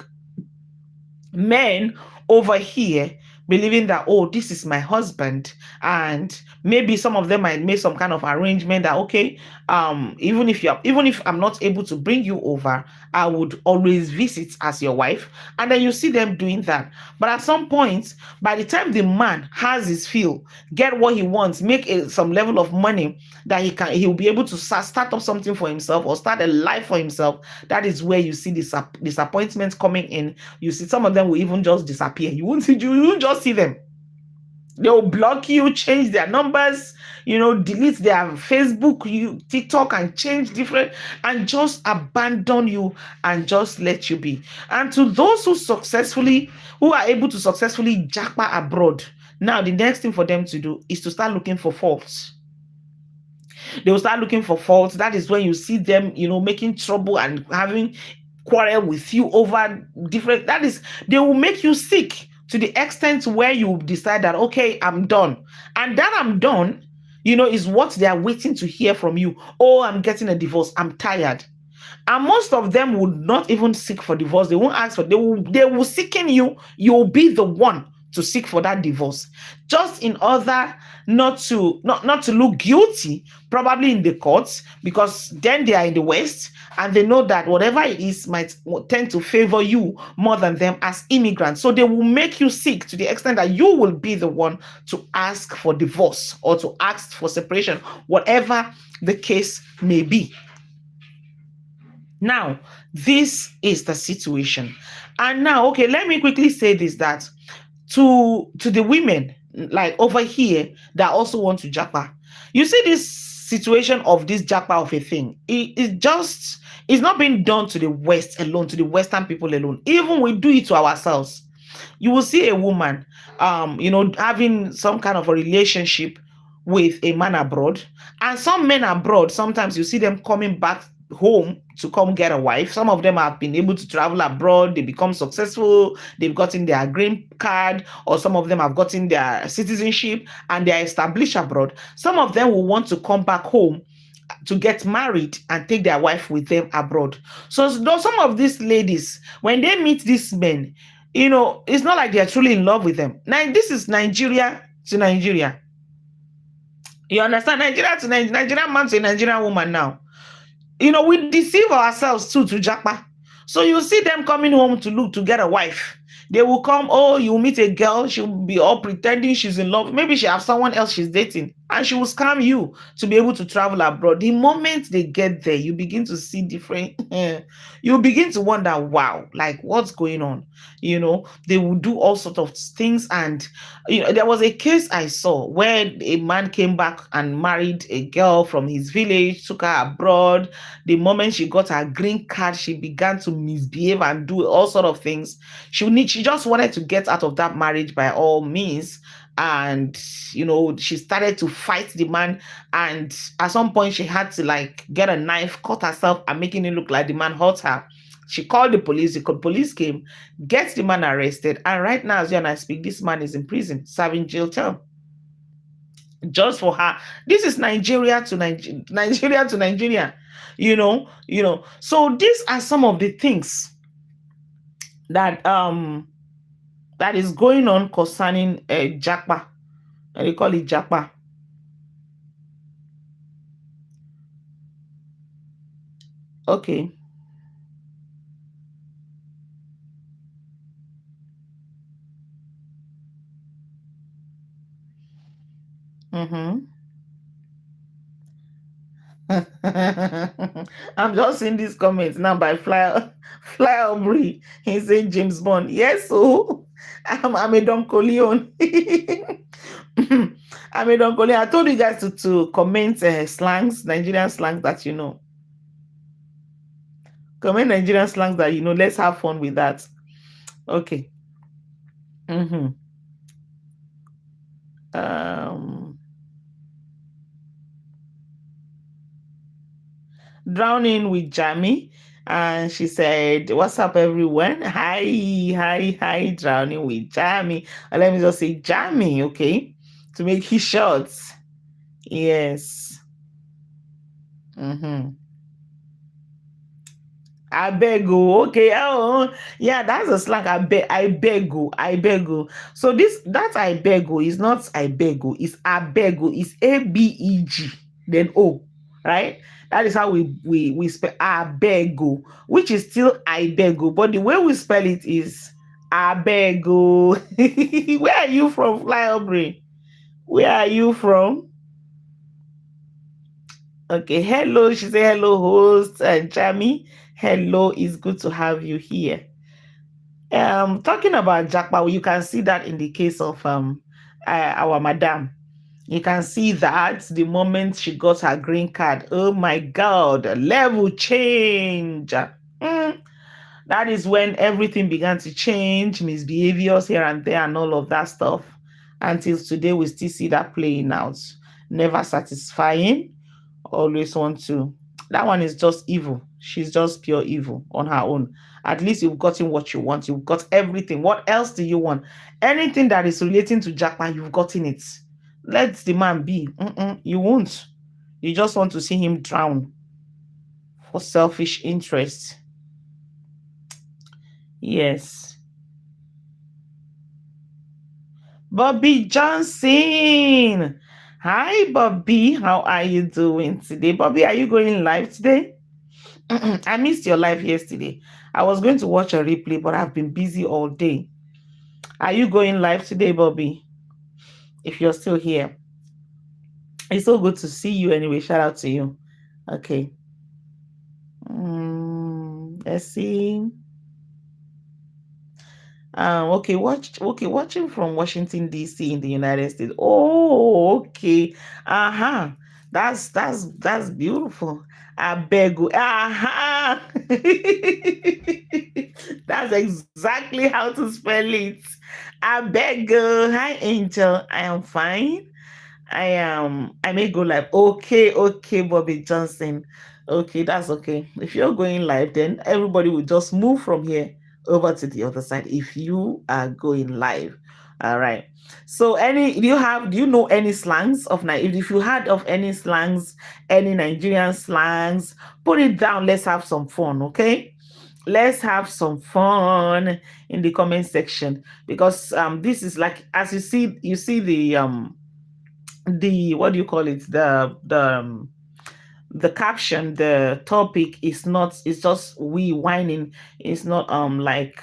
men over here, believing that, oh, this is my husband. And maybe some of them might make some kind of arrangement that, okay, even if I'm not able to bring you over, I would always visit as your wife. And then you see them doing that. But at some point, by the time the man has his feel, get what he wants, make some level of money that he'll be able to start up something for himself or start a life for himself, that is where you see disappointments coming in. You see some of them will even just disappear. You won't just see them. They'll block you, change their numbers, delete their Facebook, TikTok, and change different, and just abandon you and just let you be. And to those who are able to successfully jackpot abroad, now the next thing for them to do is to start looking for faults. They will start looking for faults. That is when you see them, making trouble and having quarrel with you over different. That is, they will make you sick to the extent where you decide that, okay, I'm done. And that I'm done, is what they are waiting to hear from you. Oh, I'm getting a divorce. I'm tired. And most of them would not even seek for divorce. They won't ask for. They will seek in you. You'll be the one to seek for that divorce, just in order not to look guilty, probably in the courts, because then they are in the West and they know that whatever it is might tend to favor you more than them as immigrants. So they will make you sick to the extent that you will be the one to ask for divorce or to ask for separation, whatever the case may be. Now, this is the situation. And now, okay, let me quickly say this, that to the women like over here that also want to japa, you see this situation of this japa of a thing, it's not being done to the West alone, to the Western people alone. Even we do it to ourselves. You will see a woman having some kind of a relationship with a man abroad, and some men abroad, sometimes you see them coming back home to come get a wife. Some of them have been able to travel abroad, they become successful, they've gotten their green card, or some of them have gotten their citizenship and they are established abroad. Some of them will want to come back home to get married and take their wife with them abroad. So some of these ladies, when they meet these men, it's not like they're truly in love with them. Now, this is Nigeria to Nigeria. You understand? Nigeria to Nigerian man to a Nigerian woman now. We deceive ourselves too to japa. So you see them coming home to look to get a wife. They will come, oh, you meet a girl, she'll be all pretending she's in love. Maybe she has someone else she's dating, and she will scam you to be able to travel abroad. The moment they get there, you begin to see different, you begin to wonder, wow, like what's going on? They will do all sorts of things. And there was a case I saw where a man came back and married a girl from his village, took her abroad. The moment she got her green card, she began to misbehave and do all sorts of things. She just wanted to get out of that marriage by all means. And she started to fight the man, and at some point she had to get a knife, cut herself, and making it look like the man hurt her. She called the police. The police came, gets the man arrested, and right now, as you and I speak, this man is in prison serving jail term just for her. This is Nigeria to Nigeria. So these are some of the things that that is going on concerning japa. They call it japa. Okay. Mm-hmm. I'm just seeing these comments now by Fly Aubrey. He said James Bond. Yes, so I'm a Don Corleone. I'm a Don Corleone. I told you guys to comment slangs, Nigerian slangs that you know. Comment Nigerian slangs that you know. Let's have fun with that. Okay. Mm-hmm. Um, Drowning with Jamie. And she said, "What's up, everyone? Hi, drowning with Jamie." Let me just say Jamie, okay? To make it short. Yes. Mm-hmm. I beg you. Okay. Oh, yeah, that's a slang. I beg you. I beg you. So that I beg you is not I beg you. It's I beg you. It's ABEG. Then O. Right? That is how we spell I beg you, which is still I beg you. But the way we spell it is I beg you. Where are you from, Fly Aubrey? Where are you from? Okay, hello. She said hello, host and Jamie. Hello, it's good to have you here. Talking about Jackpot, you can see that in the case of our madam. You can see that the moment she got her green card, oh my God, level change. That is when everything began to change, misbehaviors here and there, and all of that stuff. Until today, we still see that playing out. Never satisfying. Always want to. That one is just evil. She's just pure evil on her own. At least you've gotten what you want. You've got everything. What else do you want? Anything that is relating to Jackpot, you've gotten it. Let the man be. You won't. You just want to see him drown for selfish interest. Yes. Bobby Johnson. Hi, Bobby. How are you doing today? Bobby, are you going live today? I missed your live yesterday. I was going to watch a replay, but I've been busy all day. Are you going live today, Bobby? If you're still here. It's so good to see you anyway. Shout out to you. Okay. Let's see. Watching from Washington DC in the United States. Oh, okay. Uh-huh. That's beautiful. I beg you. Uh-huh. That's exactly how to spell it. I beg you. Hi, Angel. I am fine. I may go live. Okay, Bobby Johnson. Okay, that's okay. If you're going live, then everybody will just move from here over to the other side if you are going live. All right. So do you know any slangs of Nigeria? If you heard of any slangs, any Nigerian slangs, put it down. Let's have some fun, okay? Let's have some fun in the comment section because this is like, as you see the what do you call it, the caption, the topic is not, it's just we whining. It's not like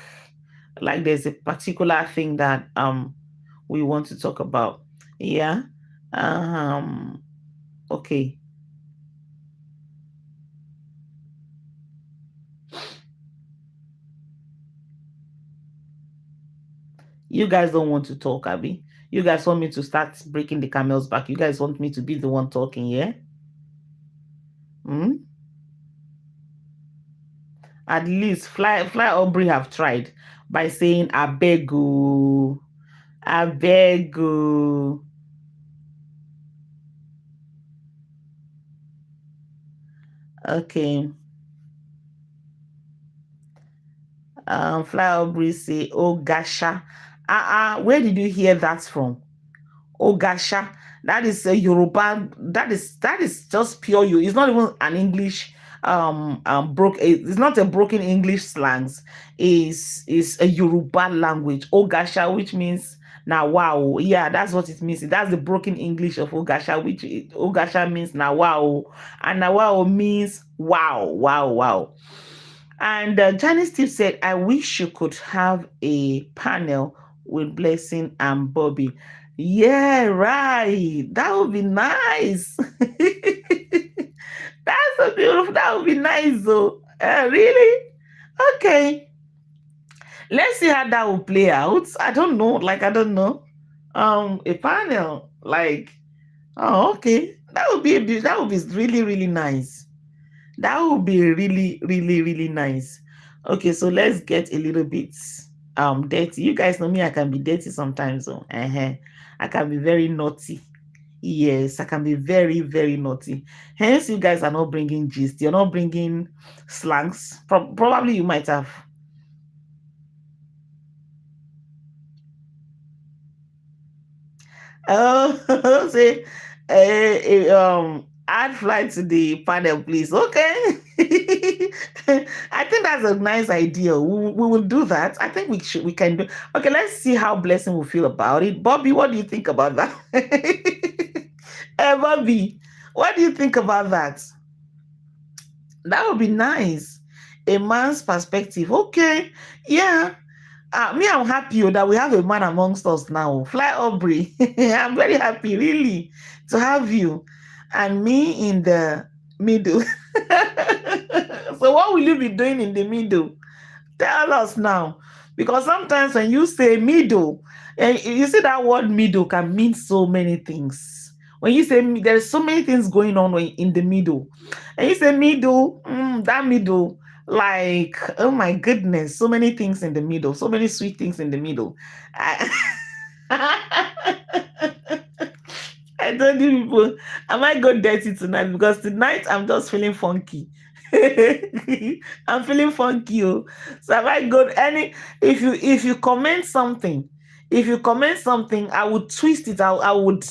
there's a particular thing that we want to talk about. Yeah. um okay, you guys don't want to talk, Abby. You guys want me to start breaking the camel's back? You guys want me to be the one talking? Yeah. Hmm? At least Fly Aubrey have tried by saying abegu. Abegu. Okay. Fly Aubrey say, oh gasha. Where did you hear that from? Oh gasha. That is a Yoruba. That is just pure you. It's not even an English it's not a broken English slangs. Is a Yoruba language. Oh gasha, which means now wow. Yeah, that's what it means. That's the broken English of Ogasha, which Ogasha means now wow. And now wow means wow, wow, wow. And Janice Steve said, I wish you could have a panel with Blessing and Bobby. Yeah, right. That would be nice. That's so beautiful. That would be nice, though. Really? Okay. Let's see how that will play out. I don't know. Like, I don't know. A panel. Like, oh, okay. That would be really, really nice. That would be really, really, really nice. Okay, so let's get a little bit dirty. You guys know me, I can be dirty sometimes. So I can be very naughty. Yes, I can be very, very naughty. Hence, you guys are not bringing gist. You're not bringing slangs. Probably you might have. Oh, say, add flight to the panel, please. Okay. I think that's a nice idea. We will do that. I think we can do. Okay, let's see how Blessing will feel about it. Bobby, what do you think about that? Bobby, what do you think about that? That would be nice. A man's perspective. Okay. Yeah. Me, I'm happy that we have a man amongst us now. Fly Aubrey. I'm very happy, really, to have you. And me in the middle. So, what will you be doing in the middle? Tell us now. Because sometimes when you say middle, you see that word middle can mean so many things. When you say there's so many things going on in the middle, and you say middle, that middle, like, oh my goodness, so many things in the middle, so many sweet things in the middle. I told you people, I might go dirty tonight because tonight I'm just feeling funky. I'm feeling funky. Oh. So I might go any if you comment something, I would twist it. I would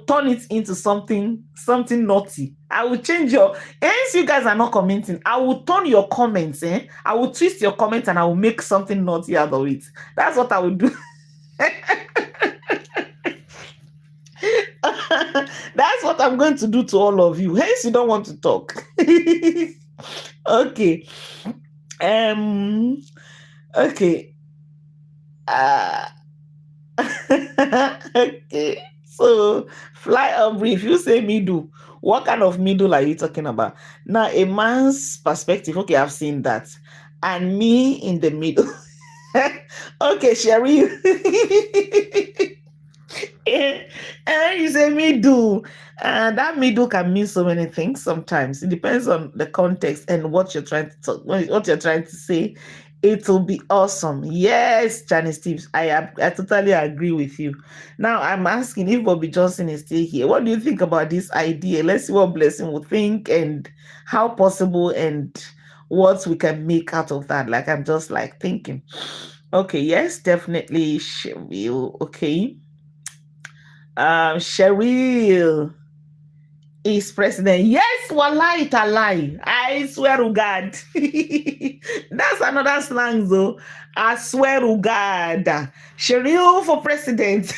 turn it into something naughty. I would change your hence you guys are not commenting. I will turn your comments, I will twist your comments and I will make something naughty out of it. That's what I would do. That's what I'm going to do to all of you. Hence, you don't want to talk. Okay. Um. Okay. Uh, okay. So, fly up brief. You say middle. What kind of middle are you talking about? Now, a man's perspective. Okay, I've seen that. And me in the middle. Okay, Sherry. And you say middle. And that middle can mean so many things sometimes. It depends on the context and what you're trying to talk, what you're trying to say. It will be awesome. Yes, Janice Tips. I totally agree with you. Now I'm asking if Bobby Johnson is still here. What do you think about this idea? Let's see what Blessing will think and how possible and what we can make out of that. Like I'm just like thinking. Okay, yes, definitely she will. Okay. Cheryl is president. Yes, wallahi talai. I swear to God. That's another slang though. I swear to God. Cheryl for president.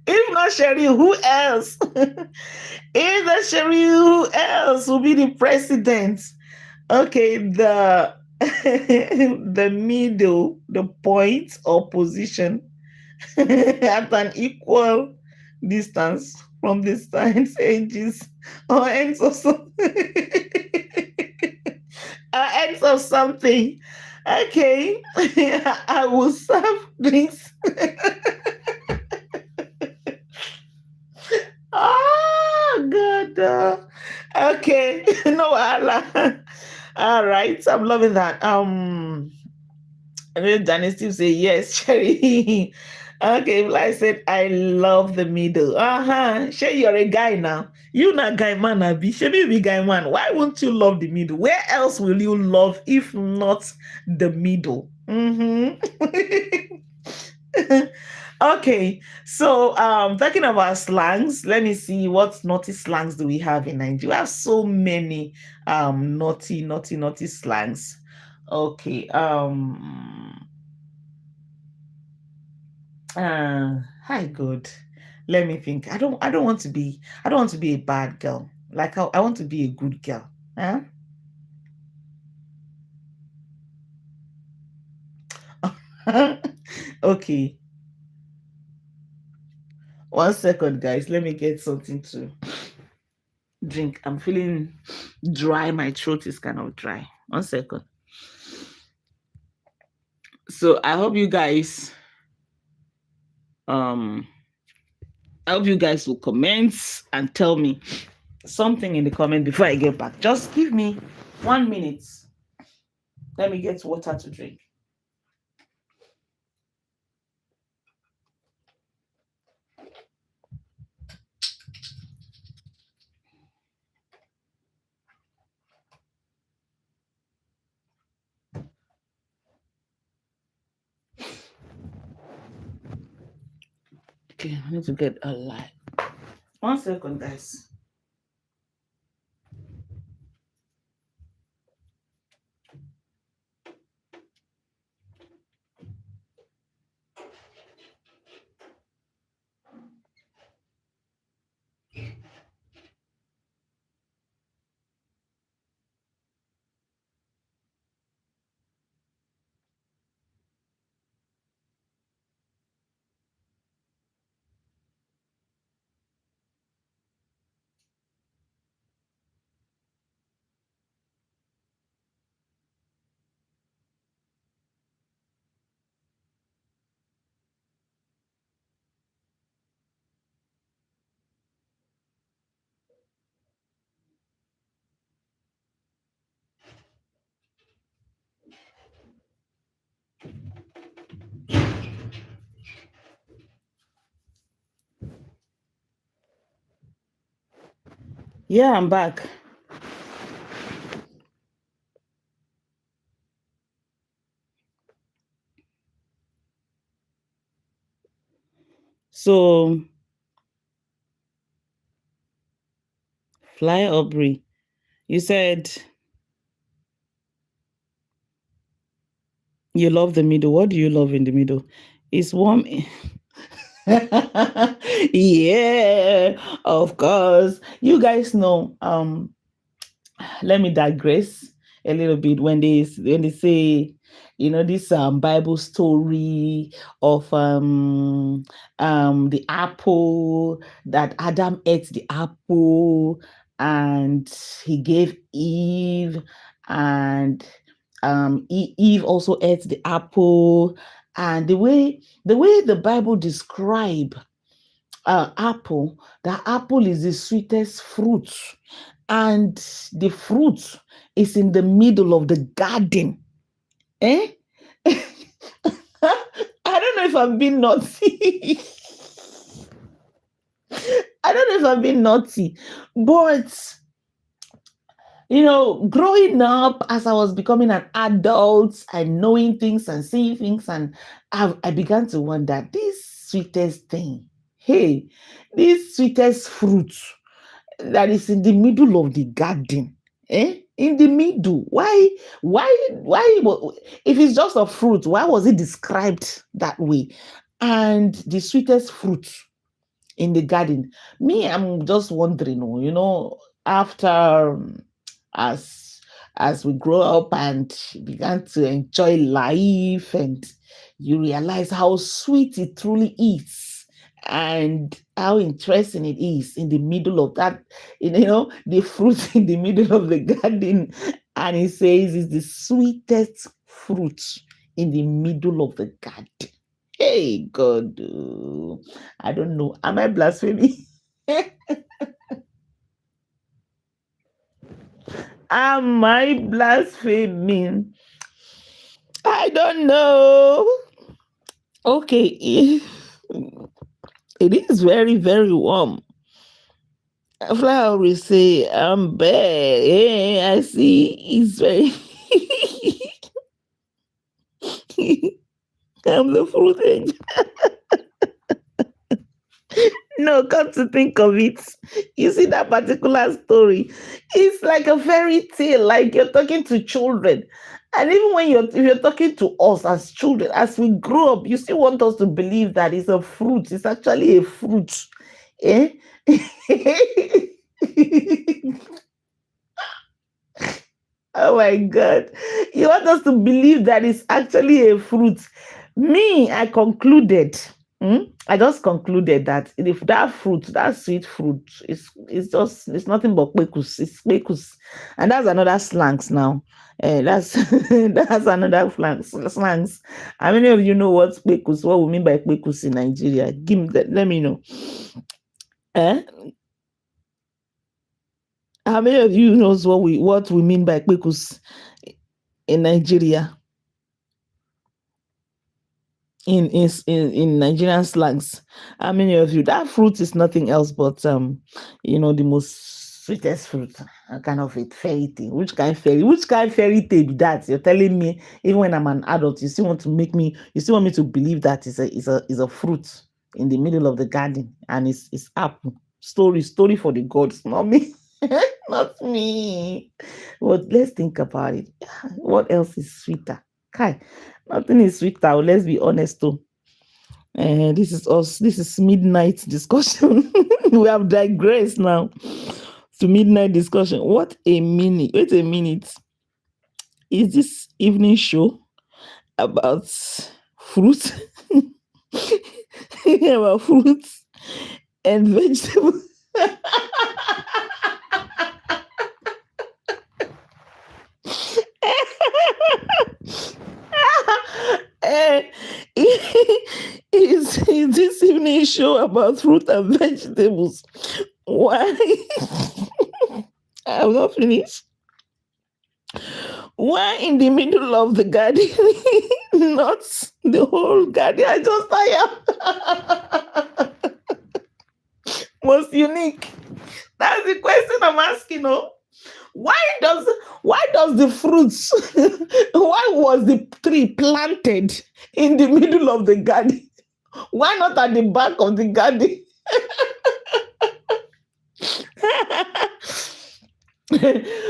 If not Cheryl, who else? If not Cheryl, who else will be the president? Okay, the the middle, the point or position at an equal distance from the sides, edges, or ends of something. Ends of something. Okay, I will serve drinks. Oh God. Okay, no Allah. All right, I'm loving that. And then Danny still say yes, Sherry. Okay, well, I said I love the middle. Sherry, you're a guy now. You not guy man, Abi. Sherry be guy man. Why won't you love the middle? Where else will you love if not the middle? Okay, so talking about slangs, let me see what naughty slangs do we have in Nigeria. We have so many naughty slangs. Okay, hi good. Let me think. I don't want to be a bad girl. Like I want to be a good girl. Huh? Okay. One second, guys. Let me get something to drink. I'm feeling dry. My throat is kind of dry. One second. So um I hope you guys will comment and tell me something in the comment before I get back. Just give me 1 minute. Let me get water to drink. Okay, I need to get a light. 1 second, guys. Yeah, I'm back. So, Fly Aubrey, you said you love the middle. What do you love in the middle? It's warm. Yeah, of course. You guys know. Let me digress a little bit when they say, this Bible story of the apple, that Adam ate the apple and he gave Eve, and Eve also ate the apple, and the way the Bible describe apple, the apple is the sweetest fruit, and the fruit is in the middle of the garden. Eh? I don't know if I'm being naughty. I don't know if I'm being naughty, but growing up, as I was becoming an adult and knowing things and seeing things, and I began to wonder, this sweetest thing, hey, this sweetest fruit that is in the middle of the garden, in the middle, if it's just a fruit, why was it described that way? And the sweetest fruit in the garden. Me, I'm just wondering, after as as we grow up and began to enjoy life, and you realize how sweet it truly is, and how interesting it is in the middle of that, the fruit in the middle of the garden, and it says it's the sweetest fruit in the middle of the garden. Hey, God, I don't know. Am I blaspheming? Am I blaspheming? I don't know. Okay, it is very, very warm. Flower will say, I'm bad. Yeah, I see. It's very. I'm the fruit angel. No, come to think of it, you see that particular story, it's like a fairy tale, like you're talking to children. And even if you're talking to us as children, as we grow up, you still want us to believe that it's a fruit. It's actually a fruit. Eh? Oh my God. You want us to believe that it's actually a fruit. Me, I concluded. I just concluded that if that fruit, that sweet fruit, it's nothing but kpekus. It's kpekus, and that's another slangs now. That's that's another slangs. How many of you know what kpekus? What we mean by kpekus in Nigeria? Let me know. Eh? How many of you knows what we mean by kpekus in Nigeria? In Nigerian slangs. How many of you? That fruit is nothing else but the most sweetest fruit, a kind of a fairy tale. Which kind fairy tale be that? You're telling me even when I'm an adult, you still want me to believe that is a fruit in the middle of the garden and it's apple. Story for the gods, not me. Not me. But let's think about it. What else is sweeter? Kai, nothing is sweeter. Let's be honest, though. This is us. This is midnight discussion. We have digressed now to midnight discussion. What a minute! Wait a minute. Is this evening show about fruit? About fruits and vegetables? Eh, is this evening show about fruit and vegetables? Why? I have not finished. Why in the middle of the garden? Not the whole garden. I just I am most unique. That's the question I'm asking. Oh, why does the fruits? Why was the tree planted in the middle of the garden? Why not at the back of the garden?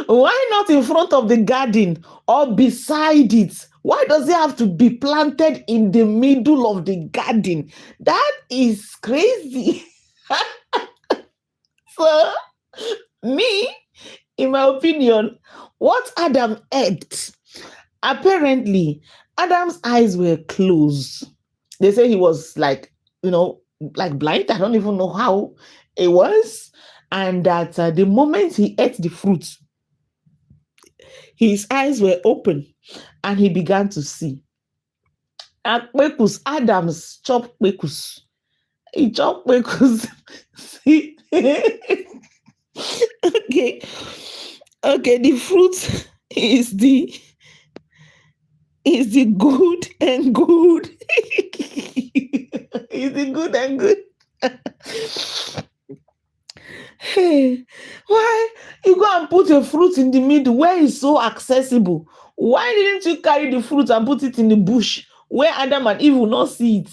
Why not in front of the garden or beside it? Why does it have to be planted in the middle of the garden? That is crazy. So, me, in my opinion, what Adam ate, apparently, Adam's eyes were closed. They say he was like blind. I don't even know how it was. And that the moment he ate the fruit, his eyes were open and he began to see. And Kwekus, Adams chopped Kwekus. He chopped Kwekus. See? Okay. Okay, the fruit is the good and good. Is the good and good. Hey, why you go and put a fruit in the middle where it's so accessible? Why didn't you carry the fruit and put it in the bush where Adam and Eve will not see it?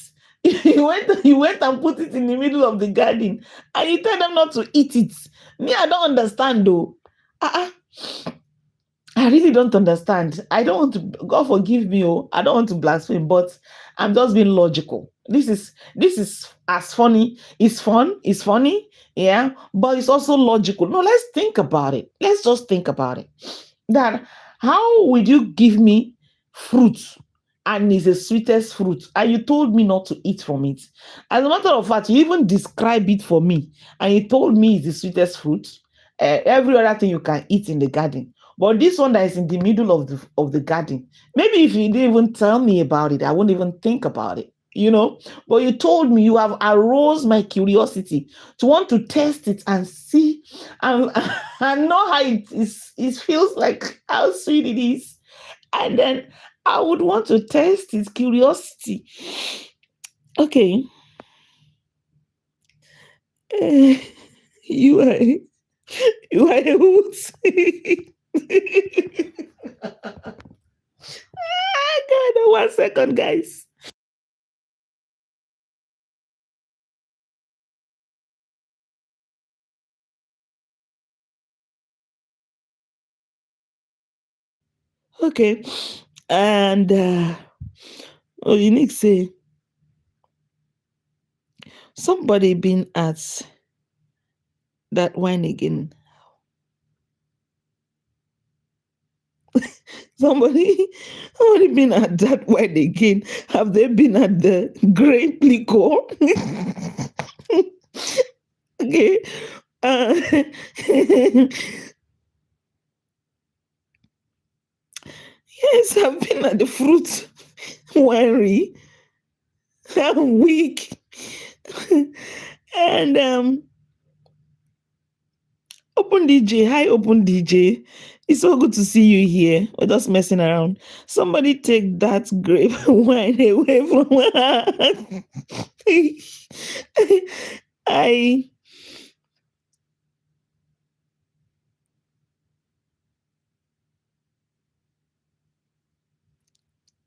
You went and put it in the middle of the garden and you tell them not to eat it. Me, I don't understand though. Uh-uh. I really don't understand. I don't want to, God forgive me, oh, I don't want to blaspheme, but I'm just being logical. This is as funny. It's fun, it's funny, yeah, but it's also logical. No, let's think about it. Let's just think about it. That how would you give me fruit and it's the sweetest fruit, and you told me not to eat from it? As a matter of fact, you even describe it for me, and you told me it's the sweetest fruit. Every other thing you can eat in the garden, but this one that is in the middle of the garden, maybe if you didn't even tell me about it, I wouldn't even think about it. But you told me, you have aroused my curiosity to want to test it and see and, and know how it feels like, how sweet it is. And then I would want to test its curiosity. Okay. Eh, you are you are a hoot. God, 1 second, guys. Okay. And Unique say somebody been at that wine again. Somebody, somebody been at that wine again? Have they been at the grape liquor? Okay. Uh, yes, I've been at the fruit winery. I'm weak. And Open DJ, hi Open DJ. It's so good to see you here. We're just messing around. Somebody take that grape wine away from her. I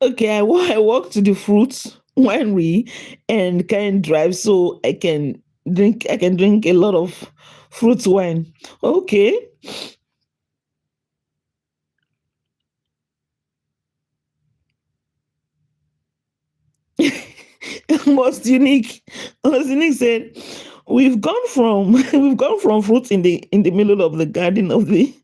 okay, I walk to the fruit winery and can drive so I can drink a lot of fruit wine. Okay. Most unique said we've gone from fruit in the middle of the garden of the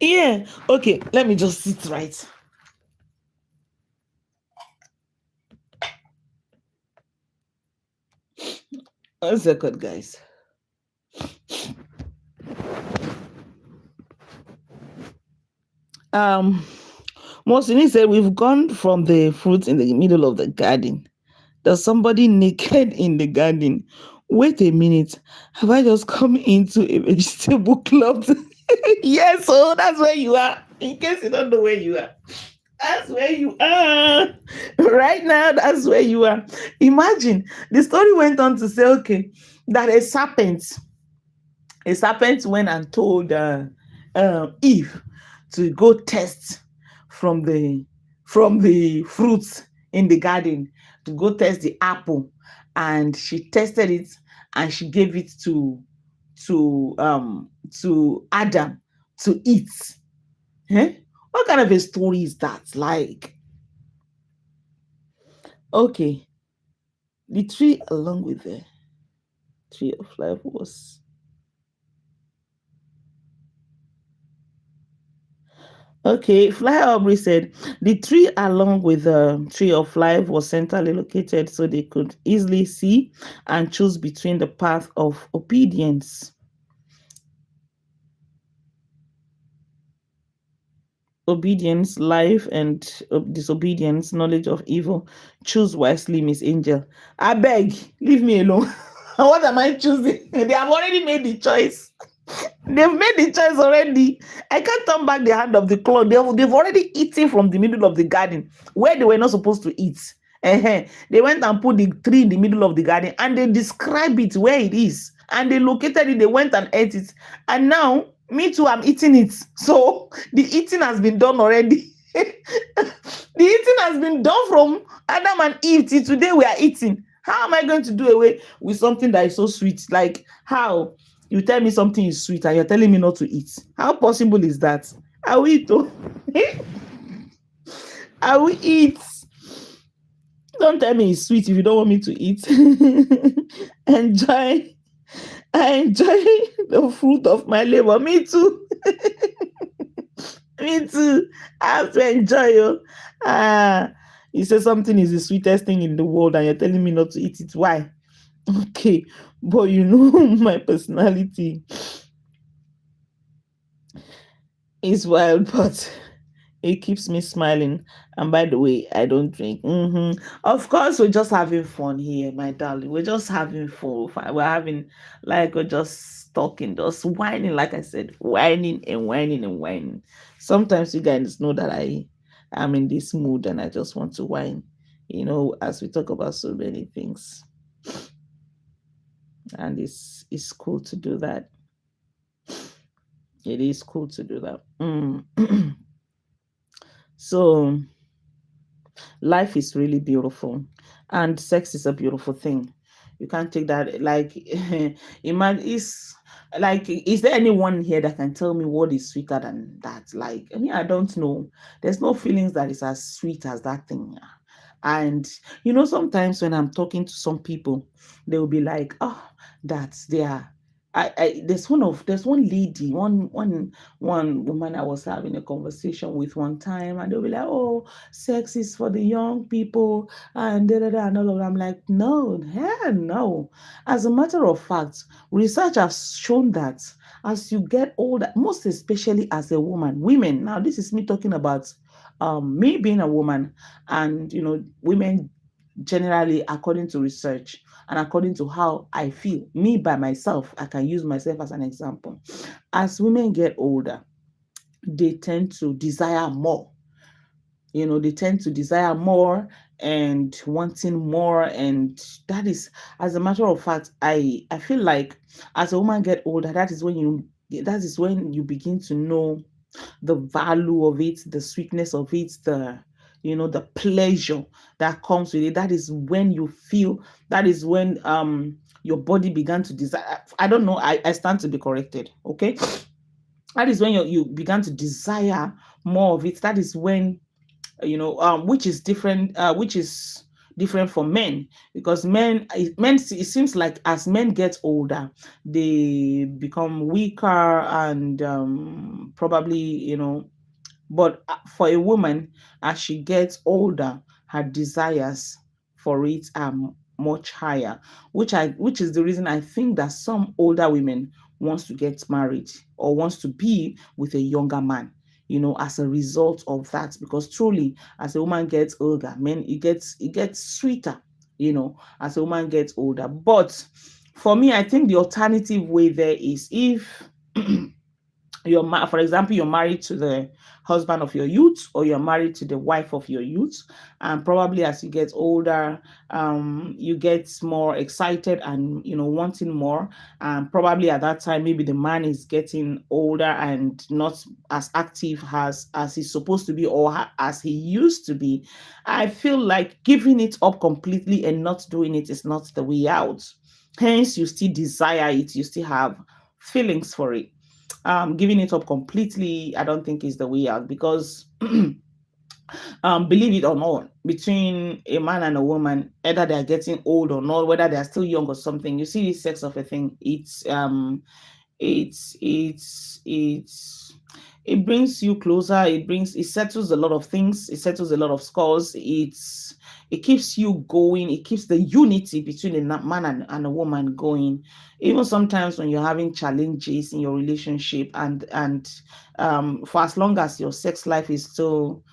yeah. Okay, let me just sit right. 1 second, guys. Um Mosini said we've gone from the fruit in the middle of the garden. There's somebody naked in the garden. Wait a minute. Have I just come into a vegetable club? Yes, so that's where you are. In case you don't know where you are. That's where you are. Right now, that's where you are. Imagine the story went on to say, okay, that a serpent went and told Eve to go test from the fruits in the garden, to go test the apple, and she tested it and she gave it to Adam to eat. Eh? What kind of a story is that? Like, okay, the tree along with the tree of life was okay. Fly Aubrey said the tree along with the tree of life was centrally located so they could easily see and choose between the path of obedience, life, and disobedience, knowledge of evil. Choose wisely, Miss Angel. I beg, leave me alone. What am I choosing? They have already made the choice. They've made the choice already. I can't turn back the hand of the clock. They've already eaten from the middle of the garden where they were not supposed to eat. They went and put the tree in the middle of the garden and they describe it where it is. And they located it, they went and ate it. And now, me too, I'm eating it. So the eating has been done already. The eating has been done from Adam and Eve till today we are eating. How am I going to do away with something that is so sweet? Like, how? You tell me something is sweet and you're telling me not to eat. How possible is that? I will eat. Oh. I will eat. Don't tell me it's sweet if you don't want me to eat. enjoy. I enjoy the fruit of my labor. Me too. Me too. I have to enjoy it. Ah, you say something is the sweetest thing in the world and you're telling me not to eat it. Why? Okay, but you know my personality is wild, but it keeps me smiling. And by the way, I don't drink. Of course, we're just having fun here, my darling. We're just having fun. We're having, like, we're just talking, just whining, like I said, whining and whining and whining. Sometimes you guys know that I am in this mood and I just want to whine, as we talk about so many things. And it's cool to do that. It is cool to do that. So life is really beautiful and sex is a beautiful thing. You can't take that like imagine is there anyone here that can tell me what is sweeter than that? Like, I mean, I don't know. There's no feelings that is as sweet as that thing. And sometimes when I'm talking to some people, they will be like, oh, that's their there's one lady, one woman I was having a conversation with one time, and they'll be like, "Oh, sex is for the young people," and da da da, and all of that. I'm like, no, hell no. As a matter of fact, research has shown that as you get older, most especially as a woman, women. Now, this is me talking about me being a woman, and women generally, according to research and according to how I feel, me by myself, I can use myself as an example. As women get older, they tend to desire more. They tend to desire more and wanting more. And that is, as a matter of fact, I feel like as a woman get older, that is when you begin to know the value of it, the sweetness of it, the pleasure that comes with it. That is when you feel, that is when your body began to desire. I don't know, I stand to be corrected, okay? That is when you began to desire more of it. That is when, which is different for men, because it seems like as men get older, they become weaker, and probably, but for a woman, as she gets older, her desires for it are much higher, which is the reason I think that some older women wants to get married or wants to be with a younger man, as a result of that. Because truly, as a woman gets older, men, it gets sweeter, as a woman gets older. But for me, I think the alternative way there is, if for example, you're married to the husband of your youth, or you're married to the wife of your youth, and probably as you get older, you get more excited and wanting more, and probably at that time, maybe the man is getting older and not as active as he's supposed to be, or as he used to be. I feel like giving it up completely and not doing it is not the way out. Hence, you still desire it, you still have feelings for it. Giving it up completely, I don't think is the way out, because believe it or not, between a man and a woman, either they're getting old or not, whether they're still young or something, you see this sex of a thing, it's it brings you closer. It settles a lot of things, it settles a lot of scores. It keeps you going, it keeps the unity between a man and a woman going, even sometimes when you're having challenges in your relationship, and for as long as your sex life is still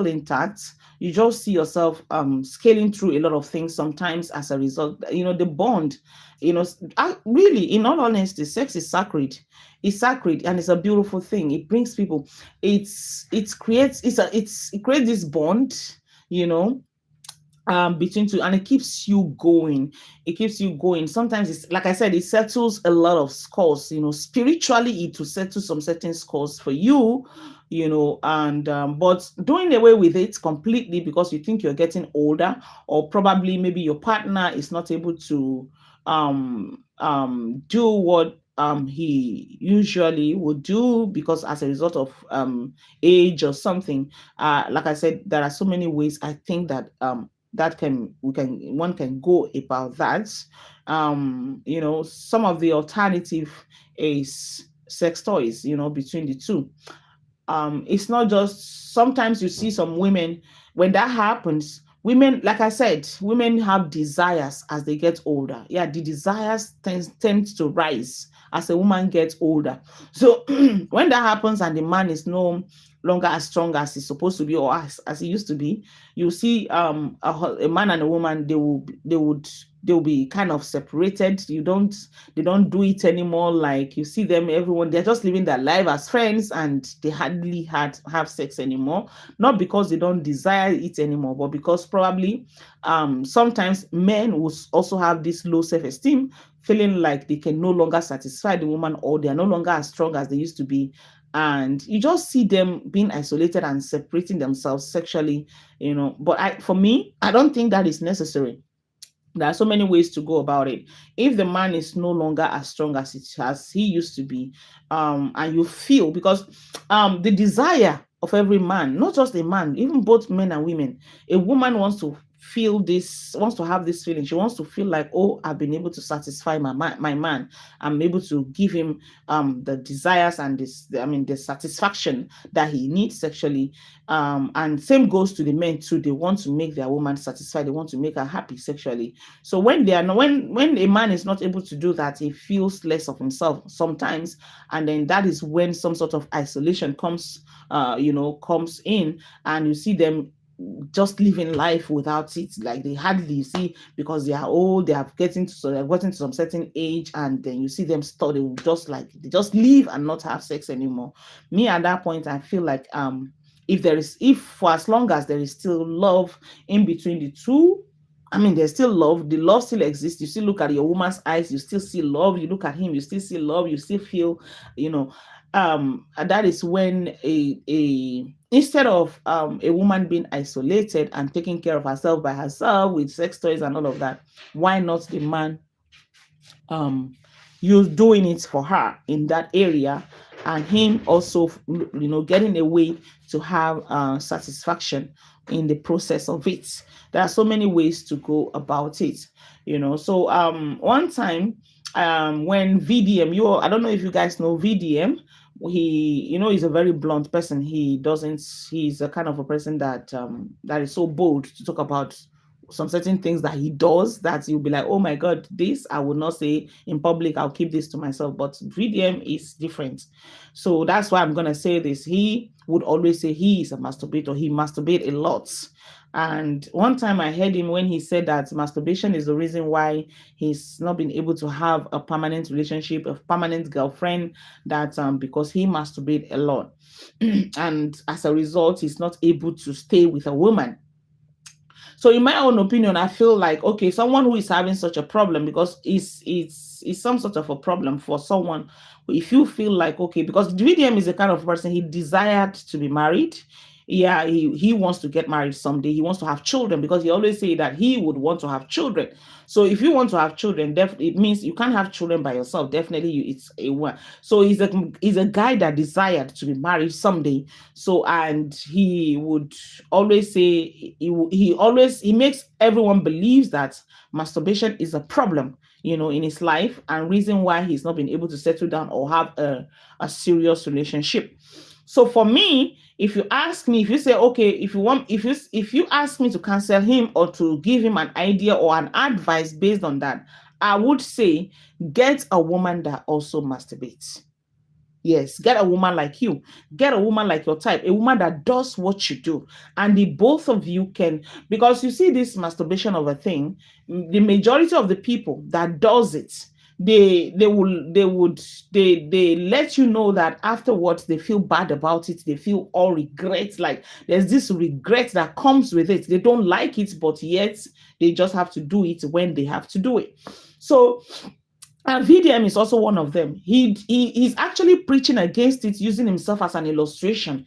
intact, you just see yourself scaling through a lot of things sometimes as a result. The bond, really, in all honesty, sex is sacred. It's sacred, and it's a beautiful thing. It brings people, it creates this bond, you know between two, and it keeps you going. Sometimes, it's like I said, it settles a lot of scores. Spiritually, it will settle some certain scores for you. And but doing away with it completely because you think you're getting older, or probably maybe your partner is not able to do what he usually would do, because as a result of age or something. Like I said, there are so many ways I think that one can go about that. Some of the alternative is sex toys, between the two. It's not just, sometimes you see some women, when that happens, women, like I said, women have desires as they get older. Yeah, the desires tend to rise as a woman gets older. So when that happens and the man is no longer as strong as he's supposed to be, or as he used to be, you see a man and a woman, they'll be kind of separated. They don't do it anymore. Like, you see them, everyone, they're just living their life as friends, and they hardly have sex anymore. Not because they don't desire it anymore, but because probably sometimes men will also have this low self-esteem, feeling like they can no longer satisfy the woman, or they are no longer as strong as they used to be. And you just see them being isolated and separating themselves sexually. But for me, I don't think that is necessary. There are so many ways to go about it. If the man is no longer as strong as he used to be, and you feel, because the desire of every man, not just a man, even both men and women, a woman wants to feel this, wants to have this feeling. She wants to feel like, oh, I've been able to satisfy my man. I'm able to give him the desires and the satisfaction that he needs sexually. And same goes to the men too. They want to make their woman satisfied. They want to make her happy sexually. So when they are not, when a man is not able to do that, he feels less of himself sometimes, and then that is when some sort of isolation comes in, and you see them just living life without it. Like they hardly, you see, because they are old, they have getting to, so they're getting to some certain age, and then you see them start, they just leave and not have sex anymore. Me at that point, I feel like if for as long as there is still love in between the two, I mean, there's still love. The love still exists. You still look at your woman's eyes. You still see love. You look at him. You still see love. You still feel, and that is when instead of a woman being isolated and taking care of herself by herself with sex toys and all of that, why not the man you doing it for her in that area, and him also getting a way to have satisfaction in the process of it. There are so many ways to go about it, so one time when VDM, I don't know if you guys know VDM. He's a very blunt person. He's a kind of a person that is so bold to talk about some certain things that he does that you'll be like, oh my God, this I would not say in public. I'll keep this to myself. But VDM is different. So that's why I'm going to say this. He would always say he is a masturbator. He masturbates a lot. And one time I heard him when he said that masturbation is the reason why he's not been able to have a permanent relationship, a permanent girlfriend, that because he masturbates a lot. And as a result, he's not able to stay with a woman. So in my own opinion, I feel like, okay, someone who is having such a problem, because it's some sort of a problem for someone, if you feel like, okay, because VDM is the kind of person, he desired to be married. Yeah, he wants to get married someday. He wants to have children, because he always say that he would want to have children. So if you want to have children, it means you can't have children by yourself. Definitely, it's a one. So he's a guy that desired to be married someday. So, and he would always say, he makes everyone believes that masturbation is a problem, in his life, and reason why he's not been able to settle down or have a serious relationship. So for me, if you ask me, if you say, okay, if you ask me to counsel him or to give him an idea or an advice based on that, I would say, get a woman that also masturbates. Yes, get a woman like you. Get a woman like your type, a woman that does what you do. And the both of you can, because you see this masturbation of a thing, the majority of the people that does it, they let you know that afterwards they feel bad about it. They feel all regret. Like there's this regret that comes with it. They don't like it, but yet they just have to do it when they have to do it. So, and VDM is also one of them. He's actually preaching against it, using himself as an illustration,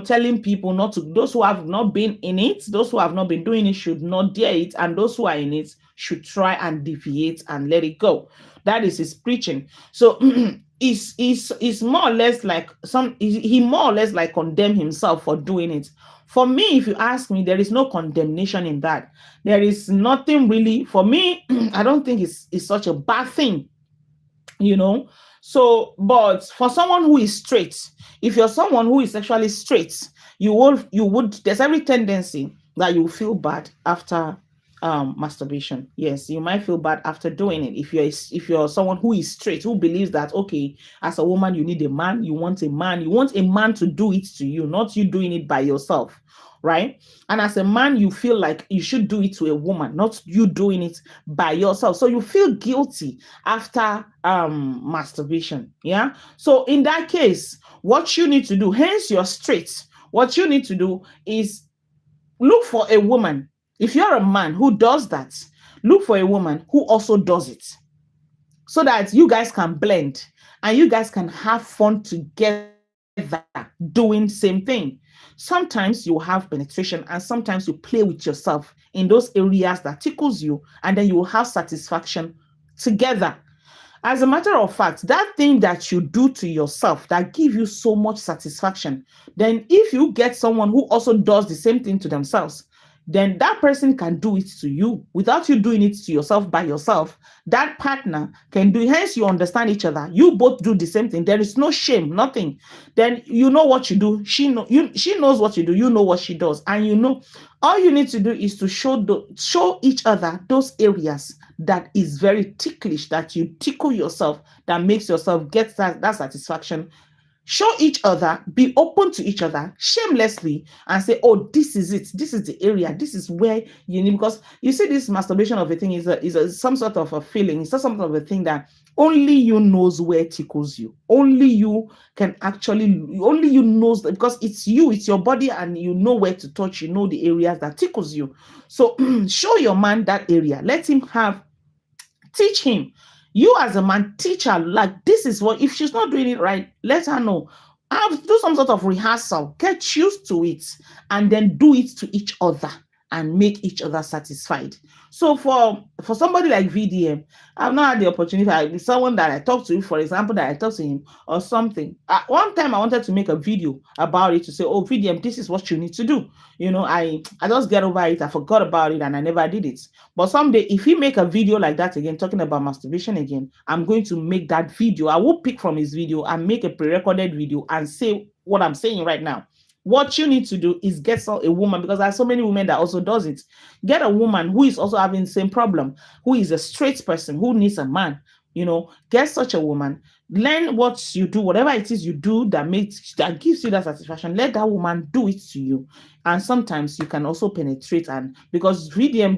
telling people not to, those who have not been in it, those who have not been doing it should not dare it, and those who are in it should try and deviate and let it go. That is his preaching. So is more or less like he more or less like condemn himself for doing it. For me, if you ask me, there is no condemnation in that. There is nothing really, for me, I don't think it's such a bad thing. So, but for someone who is straight, if you're someone who is actually straight, you would there's every tendency that you feel bad after masturbation. Yes, you might feel bad after doing it. If you're someone who is straight, who believes that, okay, as a woman you need a man, you want a man to do it to you, not you doing it by yourself. Right? And as a man, you feel like you should do it to a woman, not you doing it by yourself. So you feel guilty after masturbation. Yeah. So in that case, what you need to do, hence you're straight, what you need to do is look for a woman. If you're a man who does that, look for a woman who also does it, so that you guys can blend and you guys can have fun together doing same thing. Sometimes you have penetration, and sometimes you play with yourself in those areas that tickles you, and then you will have satisfaction together. As a matter of fact, that thing that you do to yourself that give you so much satisfaction, then if you get someone who also does the same thing to themselves, then that person can do it to you without you doing it to yourself by yourself. That partner can do it. Hence, you understand each other. You both do the same thing. There is no shame, nothing. Then you know what you do. She knows what you do. You know what she does, and you know all you need to do is to show each other those areas that is very ticklish, that you tickle yourself, that makes yourself get that satisfaction. Show each other, be open to each other shamelessly, and say, oh, this is it, this is the area, this is where you need. Because you see, this masturbation of a thing is some sort of a feeling. It's not something of a thing that only you knows where tickles you. Only you can actually, only you knows that, because it's you, it's your body, and you know where to touch, you know the areas that tickles you. So show your man that area. Let him have, teach him. You as a man, teach her, like, this is what, if she's not doing it right, let her know. Do some sort of rehearsal, get used to it, and then do it to each other and make each other satisfied. So for somebody like VDM, I've not had the opportunity. Someone that I talked to, for example, that I talked to him or something. At one time, I wanted to make a video about it to say, oh, VDM, this is what you need to do. I just get over it. I forgot about it and I never did it. But someday, if he make a video like that again, talking about masturbation again, I'm going to make that video. I will pick from his video and make a pre-recorded video and say what I'm saying right now. What you need to do is get a woman, because there are so many women that also does it. Get a woman who is also having the same problem, who is a straight person, who needs a man. Get such a woman. Learn what you do, whatever it is you do that gives you that satisfaction. Let that woman do it to you. And sometimes you can also penetrate, and because VDM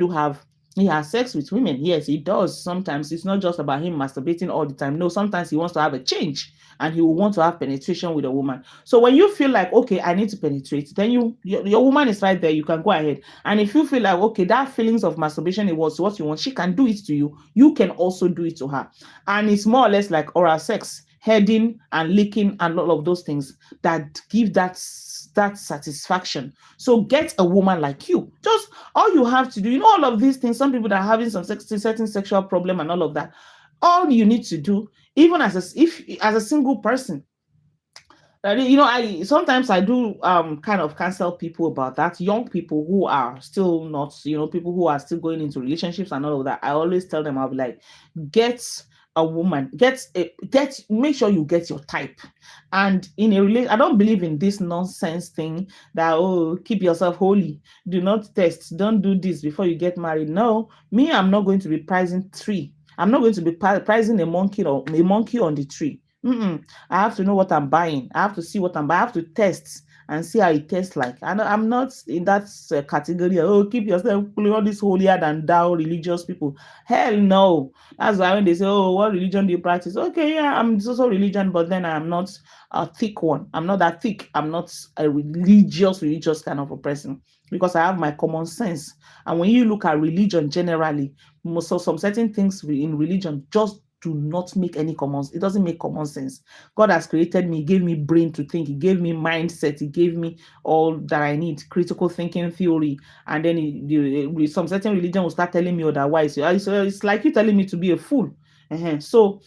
he has sex with women. Yes, he does. Sometimes it's not just about him masturbating all the time. No, sometimes he wants to have a change and he will want to have penetration with a woman. So when you feel like, okay, I need to penetrate, then your woman is right there. You can go ahead. And if you feel like, okay, that feelings of masturbation, it was what you want, she can do it to you. You can also do it to her. And it's more or less like oral sex, heading and licking and all of those things that give that satisfaction. So get a woman like you. Just all you have to do, all of these things, some people that are having some certain sexual problem and all of that, all you need to do, even as a single person, I sometimes I do kind of counsel people about that. Young people who are still not, people who are still going into relationships and all of that. I always tell them, I'll be like, get a woman, make sure you get your type. And in a relation, I don't believe in this nonsense thing that, oh, keep yourself holy, do not test, don't do this before you get married. No, me, I'm not going to be pricing tree. I'm not going to be pricing a monkey on the tree. I have to know what I'm buying. I have to see what I'm buying. I have to test and see how it tastes like. And I'm not in that category. Oh, keep yourself all these holier than thou religious people. Hell no. That's why when they say, oh, what religion do you practice? Okay, yeah, I'm also religion, but then I'm not a thick one. I'm not that thick. I'm not a religious kind of a person, because I have my common sense. And when you look at religion generally, some certain things in religion just do not make any it doesn't make common sense. God has created me, gave me brain to think, he gave me mindset, he gave me all that I need, critical thinking theory, and then some certain religion will start telling me otherwise. So it's like you telling me to be a fool. So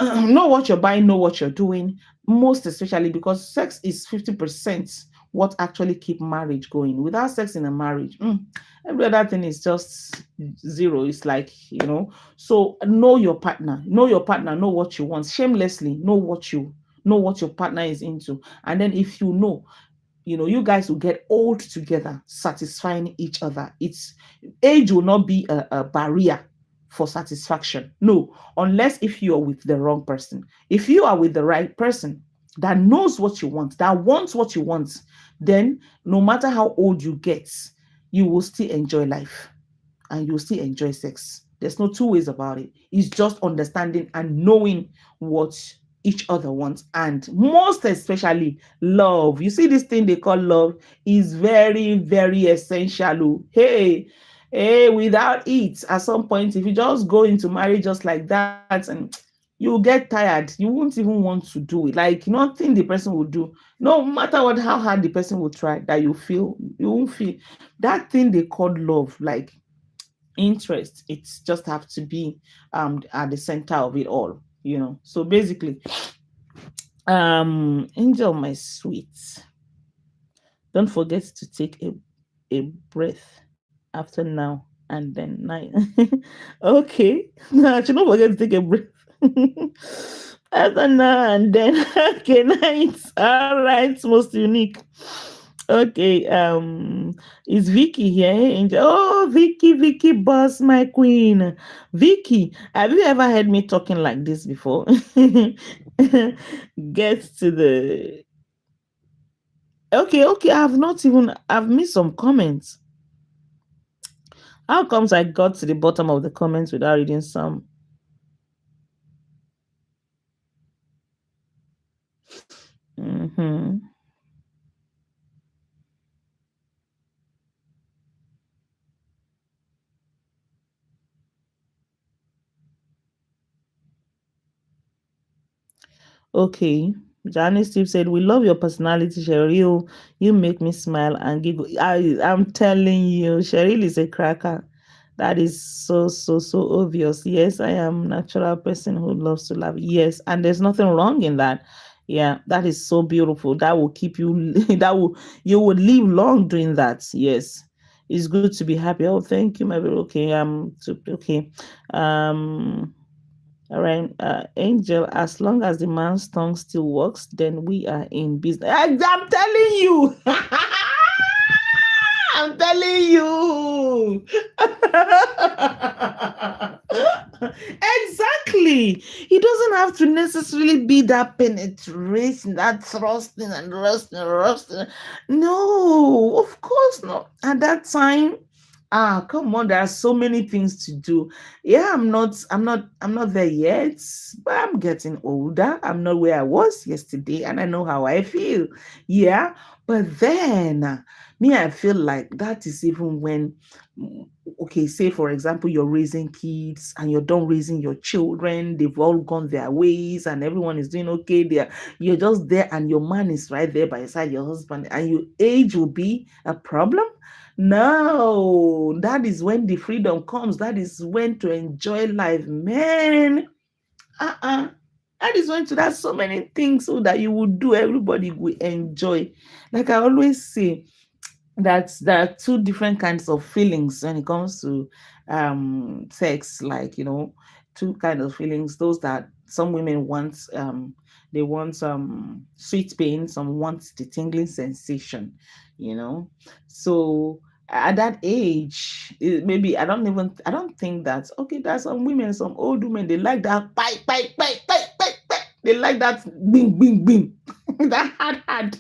know what you're buying, know what you're doing, most especially because sex is 50% what actually keep marriage going. Without sex in a marriage, every other thing is just zero. It's like, so know your partner, know what you want shamelessly, know what your partner is into. And then if you guys will get old together, satisfying each other. Age will not be a barrier for satisfaction. No, unless if you are with the wrong person. If you are with the right person that knows what you want, that wants what you want, then no matter how old you get, you will still enjoy life and you'll still enjoy sex. There's no two ways about it. It's just understanding and knowing what each other wants, and most especially love. You see, this thing they call love is very, very essential. Hey, without it, at some point, if you just go into marriage just like that, and you get tired, you won't even want to do it. Like, nothing the person will do, no matter how hard the person will try, that you won't feel that thing they call love, like interest. It's just have to be at the center of it all. So basically, Angel, my sweet, don't forget to take a breath. after now and then night. Okay. No, I should not forget to take a breath. After now and then. Okay, night. All right, most unique. Okay, is Vicky here? Hey, Angel. Oh, Vicky, Vicky, boss, my queen. Vicky, have you ever heard me talking like this before? Get to the. Okay, okay, I've missed some comments. How comes I got to the bottom of the comments without reading some? Mm-hmm. Okay. Janice Steve said, "We love your personality, Cheryl. You make me smile and giggle." I'm telling you, Cheryl is a cracker. That is so, so, so obvious. Yes, I am a natural person who loves to laugh. Yes, and there's nothing wrong in that. Yeah, that is so beautiful. That will keep you, you will live long doing that. Yes. It's good to be happy. Oh, thank you, my baby. Okay, okay. Um, all right, Angel, as long as the man's tongue still works, then we are in business. I'm telling you. I'm telling you. Exactly. It doesn't have to necessarily be that penetration, that thrusting and rusting. No, of course not. At that time, come on, there are so many things to do. Yeah, I'm not there yet, but I'm getting older. I'm not where I was yesterday, and I know how I feel. Yeah, but then me, I feel like that is even when, mm, okay, say for example, you're raising kids and you're done raising your children, they've all gone their ways and everyone is doing okay. You're just there and your man is right there by your side, your husband, and your age will be a problem. No, that is when the freedom comes. That is when to enjoy life, man. Uh-uh. That is when to that's so many things so that you will do, everybody will enjoy. Like I always say, that there are two different kinds of feelings when it comes to sex, like, two kind of feelings. Those that some women want, they want sweet pain, some want the tingling sensation, you know so at that age, maybe I don't think that, okay, there's some women, some old women, they like that bite bite bite bite bite bite, they like that bing bing bing, that hard.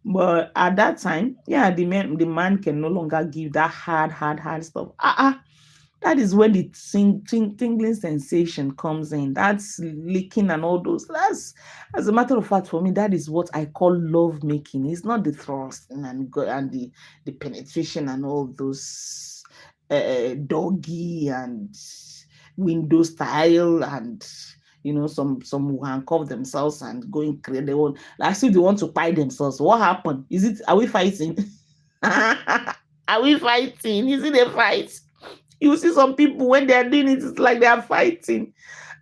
But at that time, yeah, the man can no longer give that hard stuff. That is when the tingling sensation comes in. That's licking and all those. As a matter of fact, for me, that is what I call love making. It's not the thrust and the penetration and all those doggy and window style, and some who handcuff themselves and go and create their own, as if they want to buy themselves. What happened? Are we fighting? Are we fighting? Is it a fight? You see some people when they are doing it, it's like they are fighting.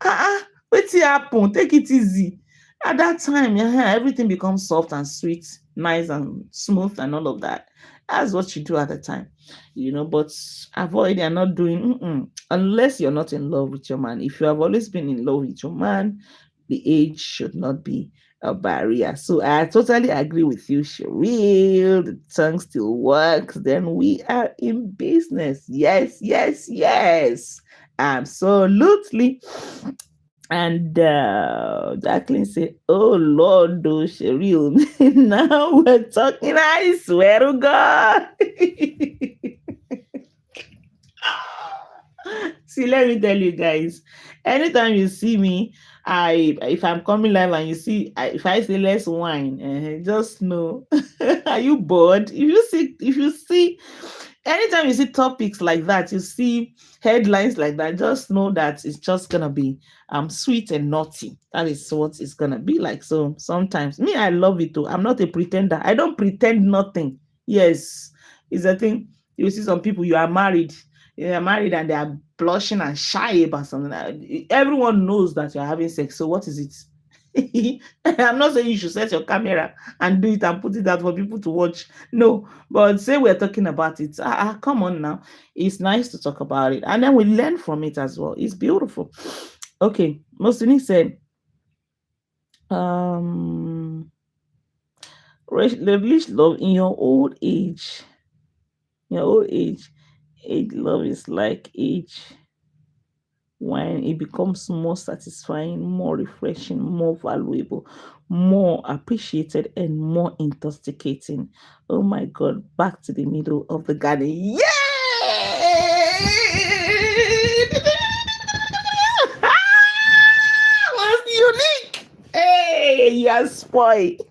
Wetin happen? Take it easy. At that time, yeah, everything becomes soft and sweet, nice and smooth and all of that. That's what you do at the time, but avoid and not doing, unless you're not in love with your man. If you have always been in love with your man, the age should not be a barrier. So I totally agree with you, Cheryl. The tongue still works, then we are in business. Yes, yes, yes. Absolutely. And Jacqueline said, "Oh Lord, do Cheryl." Now we're talking. I swear to God. See, let me tell you guys. Anytime you see me, if I'm coming live and you see, if I say let's wine, just know. Are you bored? If you see, anytime you see topics like that, you see headlines like that, just know that it's just gonna be sweet and naughty. That is what it's gonna be like. So sometimes me, I love it too. I'm not a pretender. I don't pretend nothing. Yes, it's a thing. You see some people, you are married and they are blushing and shy about something. Everyone knows that you're having sex. So what is it? I'm not saying you should set your camera and do it and put it out for people to watch. No, but say we're talking about it. Come on now. It's nice to talk about it. And then we learn from it as well. It's beautiful. Okay. Mostini said, um, release love in your old age. Your old age. Age love is like age when it becomes more satisfying, more refreshing, more valuable, more appreciated, and more intoxicating. Oh my God, back to the middle of the garden. Yay! What's unique? Hey, you're spoiled.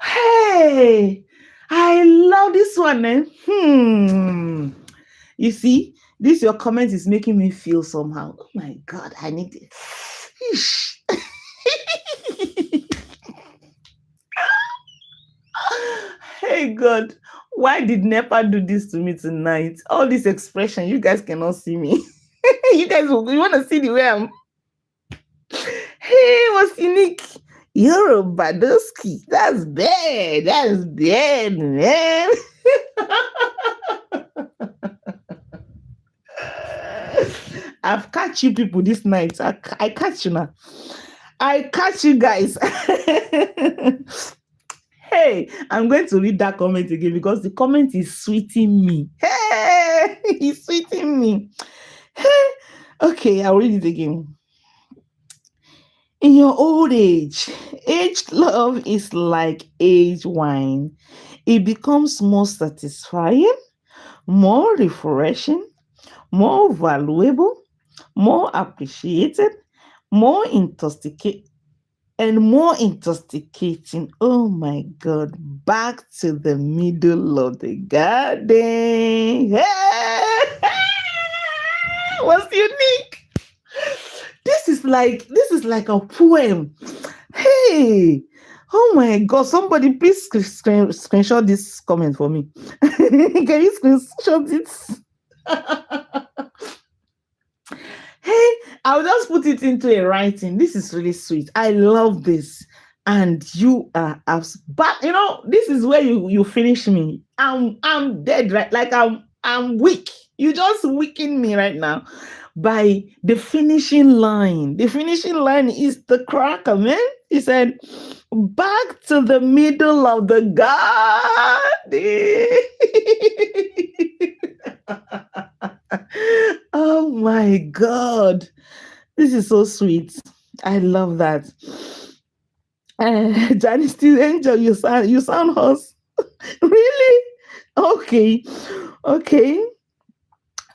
Hey, I love this one. You see, this your comment is making me feel somehow. Oh my God, I need it. Hey God, why did Nepa do this to me tonight? All this expression, you guys cannot see me. You guys, you want to see the way I'm. Hey, what's unique? You're a Badoski. That's bad. That's bad, man. I've catch you people this night. I catch you now. I catch you guys. Hey, I'm going to read that comment again because the comment is sweeting me. Hey, he's sweeting me. Hey, okay, I'll read it again. In your old age, aged love is like aged wine. It becomes more satisfying, more refreshing, more valuable, more appreciated, more intoxicating, and more intoxicating. Oh my God, back to the middle of the garden. Hey! What's unique? This is like a poem. Hey, oh my God! Somebody please screenshot this comment for me. Can you screenshot it? Hey, I'll just put it into a writing. This is really sweet. I love this. And you are but this is where you finish me. I'm dead, right? Like I'm weak. You just weaken me right now by the finishing line. The finishing line is the cracker, man. He said, back to the middle of the garden. Oh my God. This is so sweet. I love that. Johnny still angel, you sound hoarse. Really? Okay. Okay.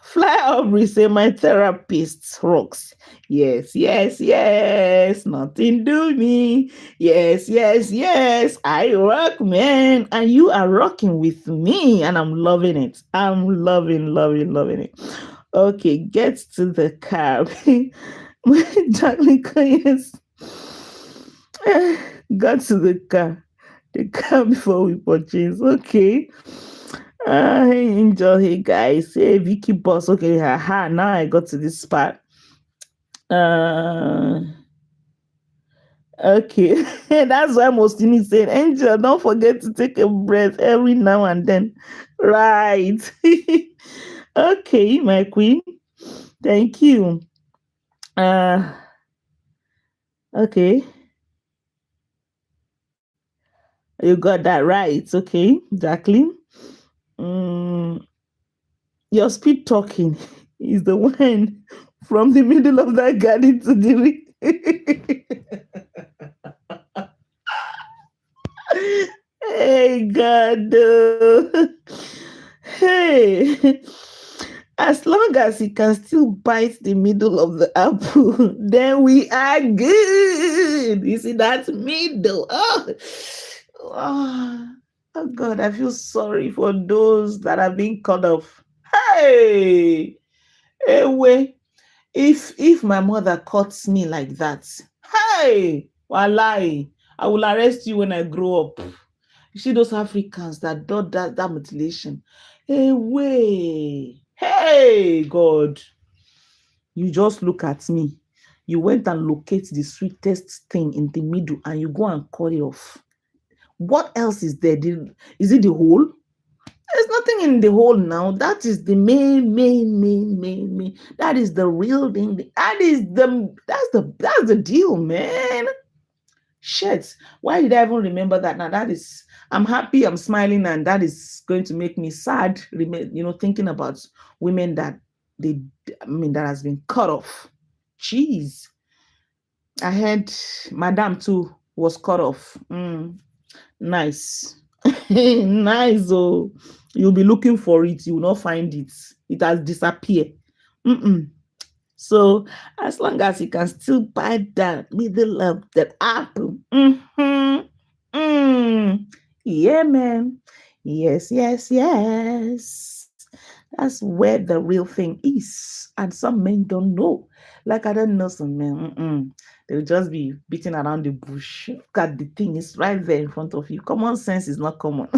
Fly Aubrey say my therapist rocks. Yes, yes, yes. Nothing do me. Yes, yes, yes. I rock, man. And you are rocking with me. And I'm loving it. I'm loving it. Okay, get to the cab. Jacqueline Kanyes got to the car before we purchase. Okay. Hey, Angel, hey guys. Hey, Vicky Boss. Okay, haha. Now I got to this part. Okay. That's why Mostini said, Angel, don't forget to take a breath every now and then. Right. Okay, my queen. Thank you. Okay. You got that right. Okay, Jacqueline. Your speed talking is the one from the middle of that garden to the Hey God. Hey. As long as he can still bite the middle of the apple, then we are good. You see that middle. Oh God, I feel sorry for those that are being cut off. Hey, anyway, if my mother cuts me like that, hey, walai, I will arrest you when I grow up. You see those Africans that do that mutilation. Hey, God. You just look at me. You went and locate the sweetest thing in the middle and you go and cut it off. What else is there? Is it the hole? There's nothing in the hole now. That is the main. That is the real thing. That's the deal, man. Shit. Why did I even remember that? Now that is, I'm happy, I'm smiling, and that is going to make me sad. Thinking about women they, that has been cut off. Jeez. I heard Madame too was cut off. Nice. Nice. Oh, you'll be looking for it. You will not find it. It has disappeared. So as long as you can still buy that middle of that apple. Yeah, man. Yes. That's where the real thing is. And some men don't know. Like I don't know some men. They'll just be beating around the bush. Look at the thing, it's right there in front of you. Common sense is not common.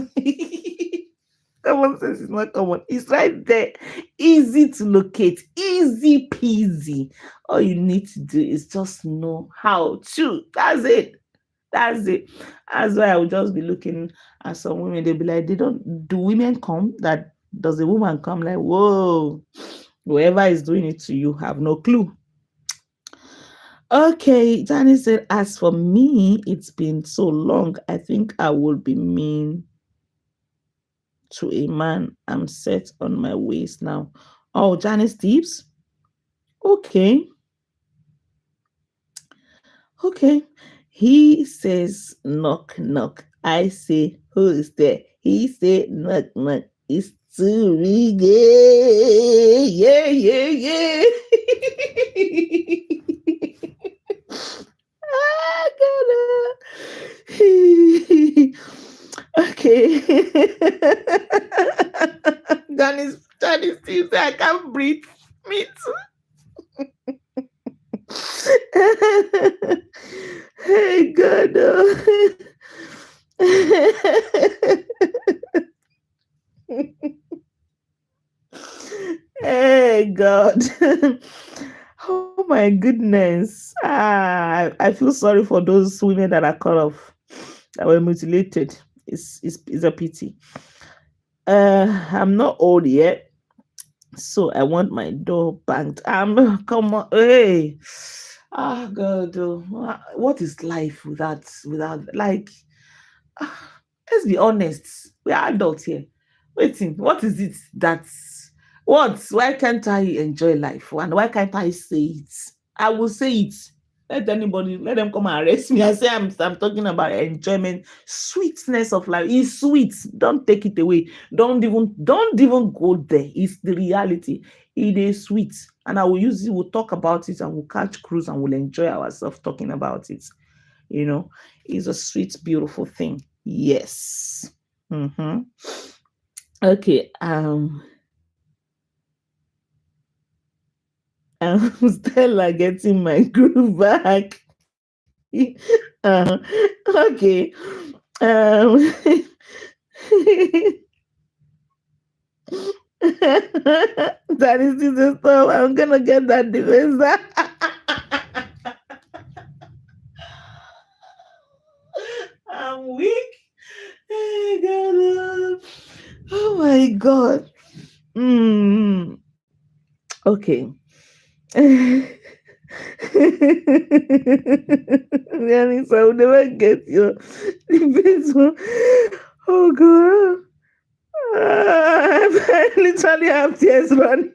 Common sense is not common. It's right there. Easy to locate. Easy peasy. All you need to do is just know how to. That's it. That's why I would just be looking at some women. They'll be like, do women come? Does a woman come? Like, whoa, whoever is doing it to you have no clue. Okay, Danny said, as for me, it's been so long. I think I will be mean to a man. I'm set on my ways now. Oh, Janice Deeps. Okay. He says, knock, knock. I say, who is there? He said, knock, knock. It's too gay. Yeah. Okay. Janice still say I can't breathe. Me too. Hey God. Hey God. Oh my goodness. I feel sorry for those women that are cut off, that were mutilated. It's a pity. I'm not old yet, so I want my door banged. Come on, hey. God, what is life without like? Let's be honest. We are adults here. Waiting, what is it that's what? Why can't I enjoy life? And why can't I say it? I will say it. Let them come and arrest me. I say I'm talking about enjoyment, sweetness of life. It's sweet. Don't take it away. Don't even go there. It's the reality. It is sweet. And I will use it, we'll talk about it, and we'll catch cruise and we'll enjoy ourselves talking about it. It's a sweet, beautiful thing. Yes. Okay. I'm Stella getting my groove back. Okay. That is the stuff. I'm gonna get that defense. I'm weak. Oh my God. Okay. Yanis, I will never get your defense. Oh God. I literally have tears running.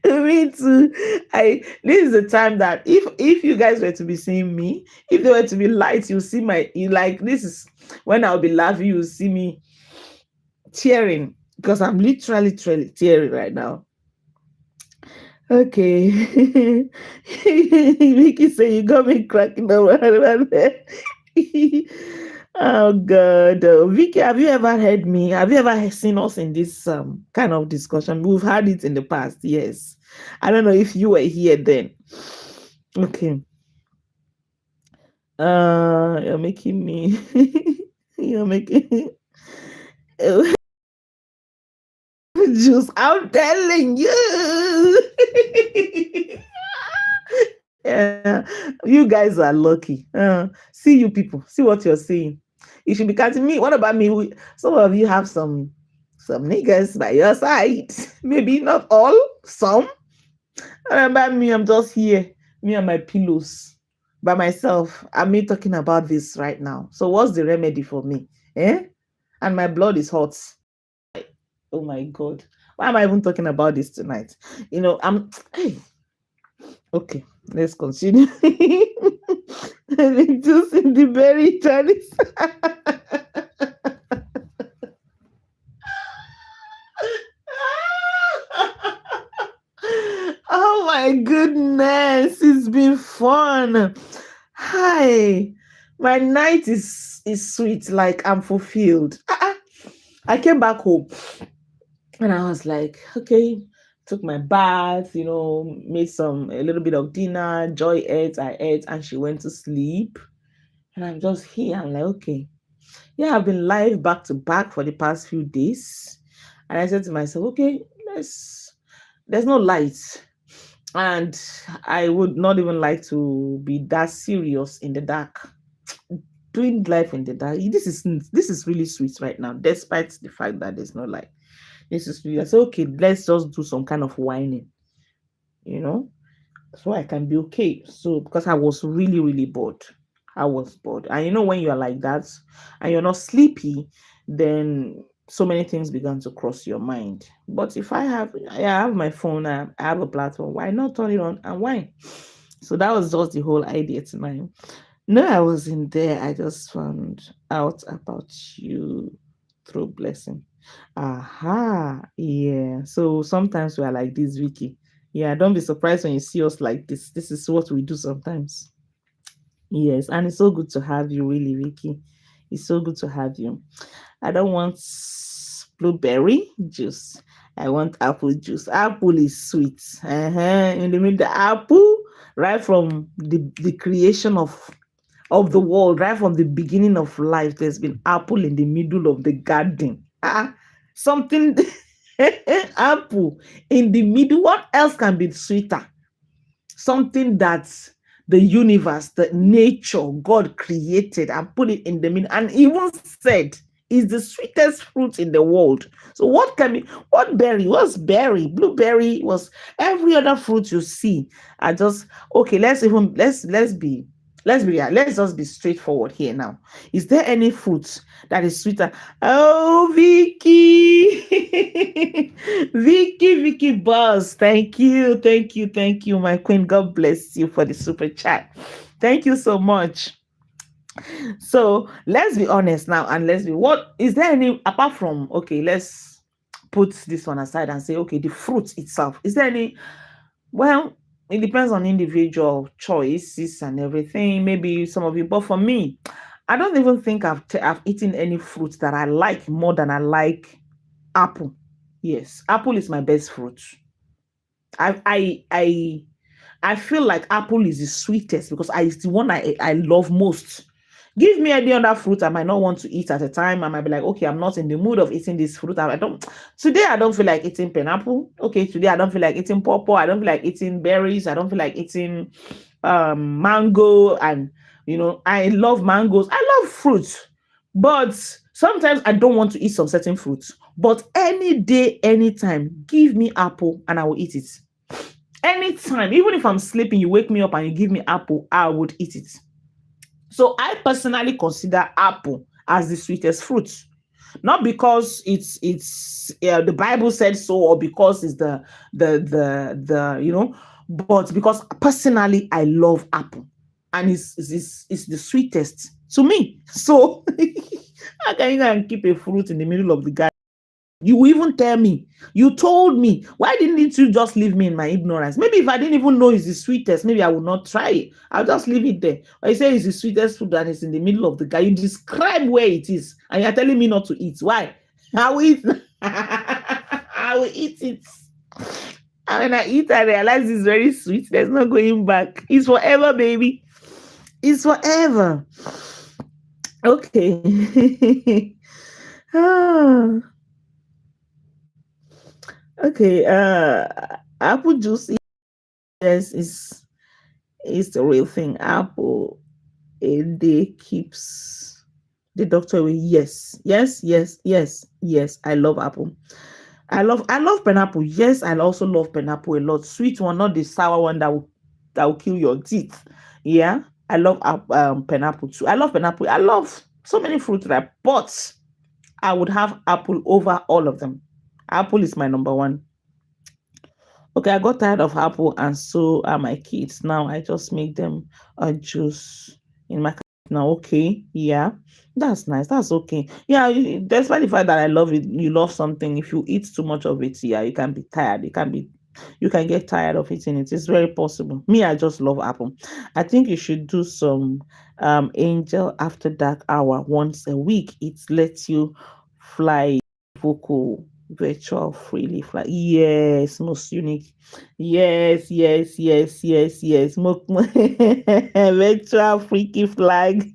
Me too. This is the time that if you guys were to be seeing me, if there were to be lights, you see this is when I'll be laughing, you see me tearing, because I'm literally tearing right now. Okay. Vicky say you got me cracking up. Oh God. Vicky, have you ever heard me? Have you ever seen us in this kind of discussion? We've had it in the past, yes. I don't know if you were here then. Okay. You're making me you're making juice. I'm telling you. Yeah, you guys are lucky. See you people. See what you're seeing. You should be counting me. What about me? Some of you have some niggas by your side. Maybe not all, some. What about me? I'm just here, me and my pillows by myself. I'm me talking about this right now. So what's the remedy for me? Eh? And my blood is hot. Oh my god. Why am I even talking about this tonight? I'm okay. Let's continue. Just in the very Chinese. Oh my goodness, it's been fun. Hi, my night is sweet, like I'm fulfilled. I came back home and I was like, okay, took my bath, made a little bit of dinner. Joy ate, I ate, and she went to sleep. And I'm just here. I'm like, okay, yeah, I've been live back to back for the past few days. And I said to myself, okay, there's no light. And I would not even like to be that serious in the dark. Doing life in the dark. This is really sweet right now, despite the fact that there's no light. This is really, I said, okay, let's just do some kind of whining, so I can be okay. So because I was really, really bored. I was bored. And when you're like that and you're not sleepy, then so many things began to cross your mind. But if I have my phone, I have a platform, why not turn it on and whine? So that was just the whole idea tonight. No, I was in there. I just found out about you through blessing. Aha, yeah. So sometimes we are like this, Vicky. Yeah, don't be surprised when you see us like this. This is what we do sometimes. Yes, and it's so good to have you, really, Vicky. It's so good to have you. I don't want blueberry juice. I want apple juice. Apple is sweet. In the middle, the apple, right from the creation of the world, right from the beginning of life, there's been apple in the middle of the garden. Something apple in the middle. What else can be sweeter? Something that the universe, the nature, God created and put it in the middle, and even said is the sweetest fruit in the world. So what berry? What's berry? Blueberry was every other fruit you see. I just okay. Let's just be straightforward here now. Is there any fruit that is sweeter? Oh, Vicky, Vicky Boss, thank you, my queen. God bless you for the super chat. Thank you so much. So let's be honest now, and what is there any apart from okay? Let's put this one aside and say okay, the fruit itself. Is there any? Well, it depends on individual choices and everything. Maybe some of you, but for me, I don't even think I've eaten any fruit that I like more than I like apple. Yes, apple is my best fruit. I feel like apple is the sweetest because it's the one I love most. Give me any other fruit I might not want to eat at a time. I might be like, okay, I'm not in the mood of eating this fruit. Today I don't feel like eating pineapple. Okay, today I don't feel like eating pawpaw. I don't feel like eating berries. I don't feel like eating mango. And I love mangoes. I love fruits. But sometimes I don't want to eat some certain fruits. But any day, anytime, give me apple and I will eat it. Anytime, even if I'm sleeping, you wake me up and you give me apple, I would eat it. So I personally consider apple as the sweetest fruit, not because it's the Bible said so, or because it's the but because personally I love apple, and it's the sweetest to me. So how can you go and keep a fruit in the middle of the garden? You even tell me, you told me, why didn't you just leave me in my ignorance? Maybe if I didn't even know it's the sweetest, maybe I would not try it. I'll just leave it there. Or you say it's the sweetest food that is in the middle of the garden. You describe where it is, and you're telling me not to eat. Why? I will eat. I will eat it. And when I eat, I realize it's very sweet. There's no going back. It's forever, baby. It's forever. Okay. Ah. Okay, apple juice, yes, is the real thing. Apple a day keeps the doctor away. Yes, yes, yes, yes, yes. I love apple. I love pineapple. Yes, I also love pineapple a lot. Sweet one, not the sour one that will kill your teeth. Yeah, I love pineapple too. I love pineapple. I love so many fruits, right? But I would have apple over all of them. Apple is my number one. Okay, I got tired of apple, and so are my kids. Now I just make them a juice in my now. Okay, yeah, that's nice. That's okay. Yeah, despite the fact that I love it, you love something. If you eat too much of it, yeah, you can be tired. You can get tired of eating it. It's very possible. Me, I just love apple. I think you should do some angel after dark hour once a week. It lets you fly vocal virtual freely fly. Yes, most unique. Yes, yes, yes, yes, yes. Virtual freaky flag.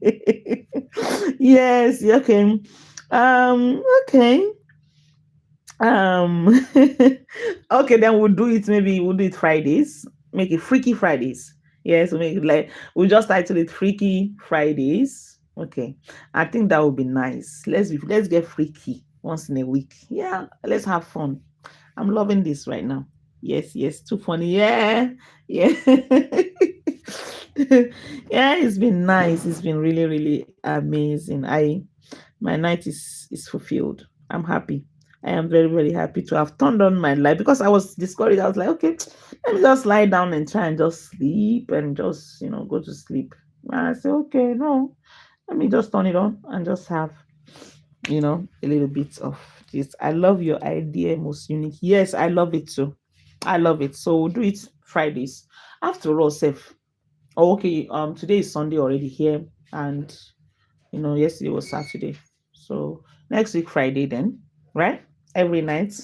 Yes, okay. Okay. Um okay, then we'll do it. Maybe we'll do it Fridays. Make it Freaky Fridays. Yes, we'll make it like we'll just title it Freaky Fridays. Okay. I think that would be nice. Let's get freaky once in a week. Yeah, let's have fun. I'm loving this right now. Yes, yes, too funny. Yeah, yeah. Yeah, it's been nice. It's been really, really amazing. My night is fulfilled. I'm happy. I am very, very happy to have turned on my light because I was discouraged. I was like, okay, let me just lie down and try and just sleep and just, go to sleep. And I said, okay, no, let me just turn it on and just have, a little bit of this. I love your idea, most unique. Yes, I love it too. I love it. So we'll do it Fridays. After all, safe. Oh, okay. Today is Sunday already here, and yesterday was Saturday. So next week Friday then, right? Every night.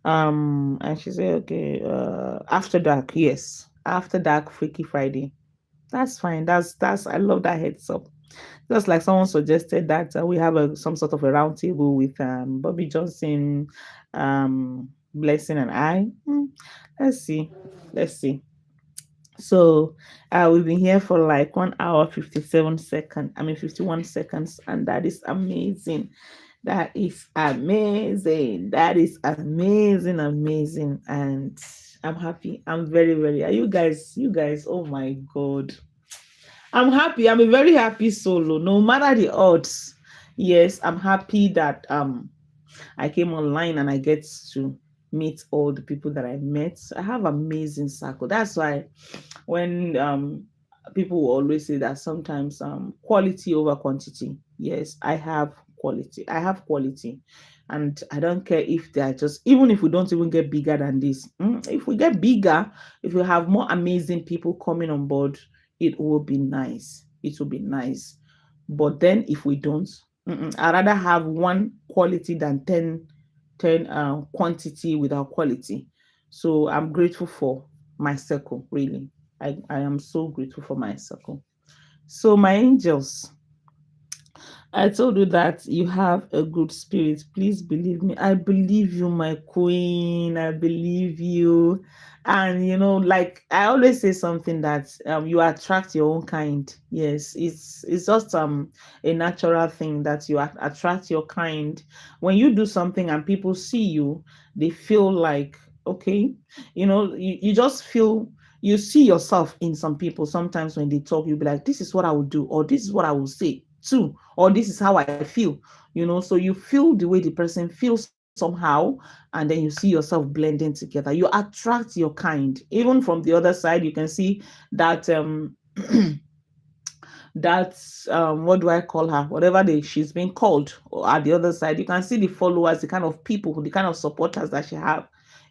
And she said, okay, after dark, yes. After dark, Freaky Friday. That's fine. That's I love that heads up. Just like someone suggested that we have some sort of a round table with Bobby Johnson, Blessing and I. Let's see. Let's see. So we've been here for like 1 hour 57 seconds. I mean 51 seconds, and that is amazing. That is amazing. That is amazing, amazing. And I'm happy. I'm very, very. Are you guys, oh my god. I'm happy. I'm a very happy solo, no matter the odds. Yes, I'm happy that I came online and I get to meet all the people that I met. I have amazing circle. That's why when people will always say that sometimes quality over quantity. Yes, I have quality. I have quality. And I don't care if they are just, even if we don't even get bigger than this, if we get bigger, if we have more amazing people coming on board, it will be nice. It will be nice. But then if we don't, I'd rather have one quality than 10 quantity without quality. So I'm grateful for my circle, really. I am so grateful for my circle. So, my angels, I told you that you have a good spirit. Please believe me. I believe you, my queen. I believe you. And like I always say something that you attract your own kind. Yes, it's just a natural thing that you attract your kind. When you do something and people see you, they feel like okay, you just feel you see yourself in some people. Sometimes when they talk, you'll be like, this is what I would do, or this is what I will say too, or this is how I feel, so you feel the way the person feels somehow, and then you see yourself blending together. You attract your kind. Even from the other side, you can see that that's what do I call her? Whatever she's been called, or at the other side, you can see the followers, the kind of people, the kind of supporters that she have.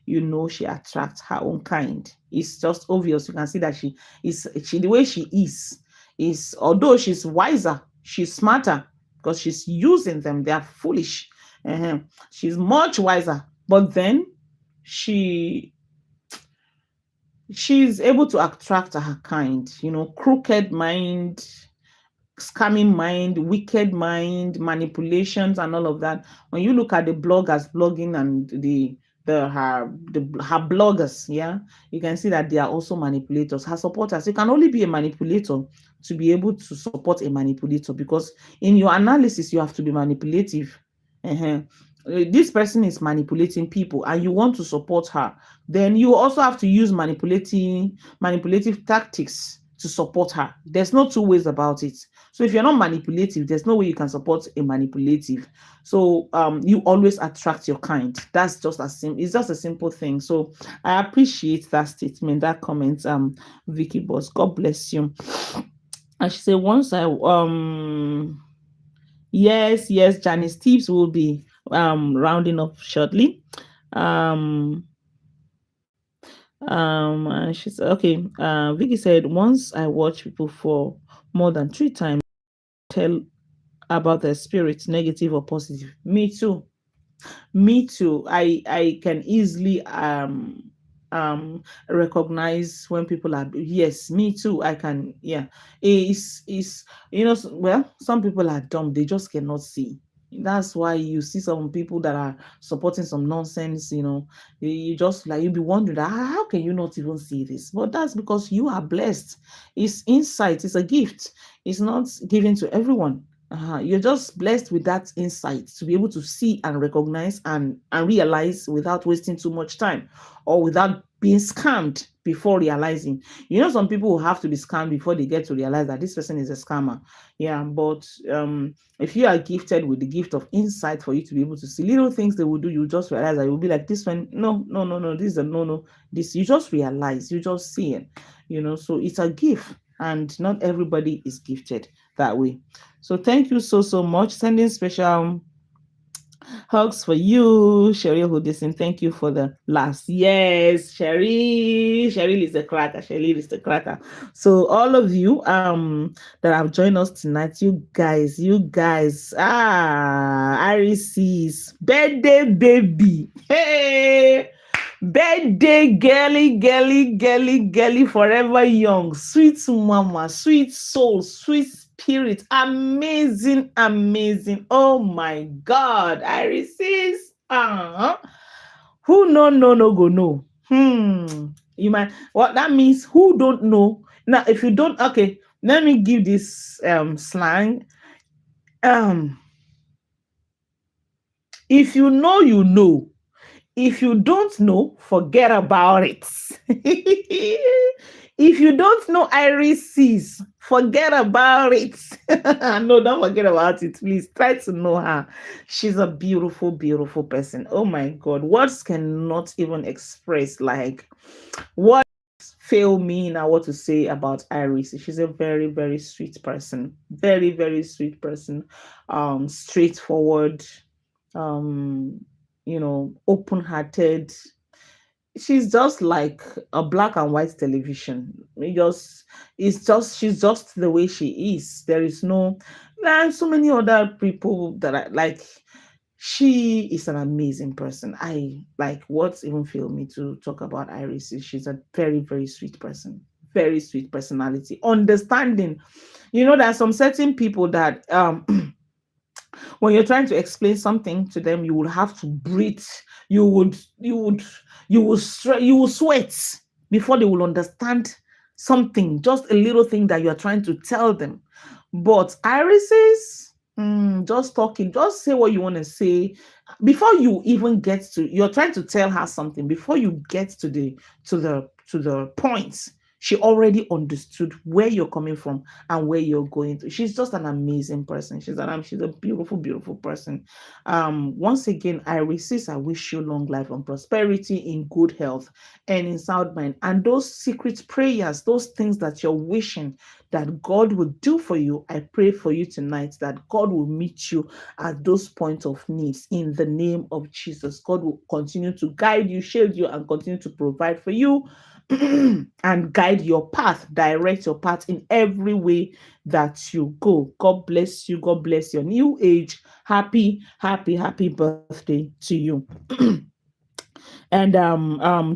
She attracts her own kind. It's just obvious. You can see that she the way she is, although she's wiser, she's smarter because she's using them. They are foolish. She's much wiser, but then she she's able to attract her kind. Crooked mind, scamming mind, wicked mind, manipulations, and all of that. When you look at the bloggers blogging and her bloggers, yeah, you can see that they are also manipulators. Her supporters, you can only be a manipulator to be able to support a manipulator, because in your analysis you have to be manipulative. Uh-huh. This person is manipulating people and you want to support her, then you also have to use manipulative tactics to support her. There's no two ways about it. So if you're not manipulative, there's no way you can support a manipulative. So you always attract your kind. That's just as simple. It's just a simple thing. So I appreciate that statement, that comment, Vicky Boss. God bless you. And she said, once I yes, Janice tips will be rounding up shortly. And she said, okay, Vicky said, once I watch people for more than 3 times, tell about their spirit, negative or positive. Me too. Me too. I can easily recognize when people are, yes, me too. I can, yeah. It's well, some people are dumb, they just cannot see. That's why you see some people that are supporting some nonsense, you just like, you'll be wondering, how can you not even see this? But that's because you are blessed. It's insight, it's a gift. It's not given to everyone. You're just blessed with that insight to be able to see and recognize and realize without wasting too much time, or without being scammed before realizing. Some people will have to be scammed before they get to realize that this person is a scammer. Yeah, but if you are gifted with the gift of insight for you to be able to see little things they will do, you just realize that you'll be like, this one, no, this is a no. This, you just realize, you just see it. So it's a gift, and not everybody is gifted that way. So thank you so much. Sending special hugs for you, Sherry Hoodison. Thank you for the laughs. Yes, Sherry is the cracker. Sherry is the cracker. So all of you that have joined us tonight, you guys, Iris's birthday baby. Hey, birthday girly, forever young, sweet mama, sweet soul, sweet spirit, amazing. Oh my God, Iris is who no go know. You might, what that means, who don't know. Now if you don't, okay, let me give this slang. If you know, you know. If you don't know, forget about it. If you don't know Iris sees, forget about it. No, don't forget about it. Please try to know her. She's a beautiful person. Oh my God. Words cannot even express like what fail me now what to say about Iris. She's a very, very sweet person. Very, very sweet person. Straightforward. Open-hearted. She's just like a black and white television. She's just the way she is. There are so many other people that I like. She is an amazing person. I like, what even feel me to talk about Iris is she's a very, very sweet person. Very sweet personality. Understanding. There are some certain people that when you're trying to explain something to them, you will have to breathe. You will sweat before they will understand something, just a little thing that you are trying to tell them. But Iris just talking, just say what you want to say before you even get to. You're trying to tell her something before you get to the point. She already understood where you're coming from and where you're going to. She's just an amazing person. She's a beautiful person. Once again, Iris, I wish you long life and prosperity, in good health and in sound mind. And those secret prayers, those things that you're wishing that God will do for you, I pray for you tonight that God will meet you at those points of needs in the name of Jesus. God will continue to guide you, shield you, and continue to provide for you. And guide your path, direct your path in every way that you go. God bless you. God bless your new age. Happy birthday to you. And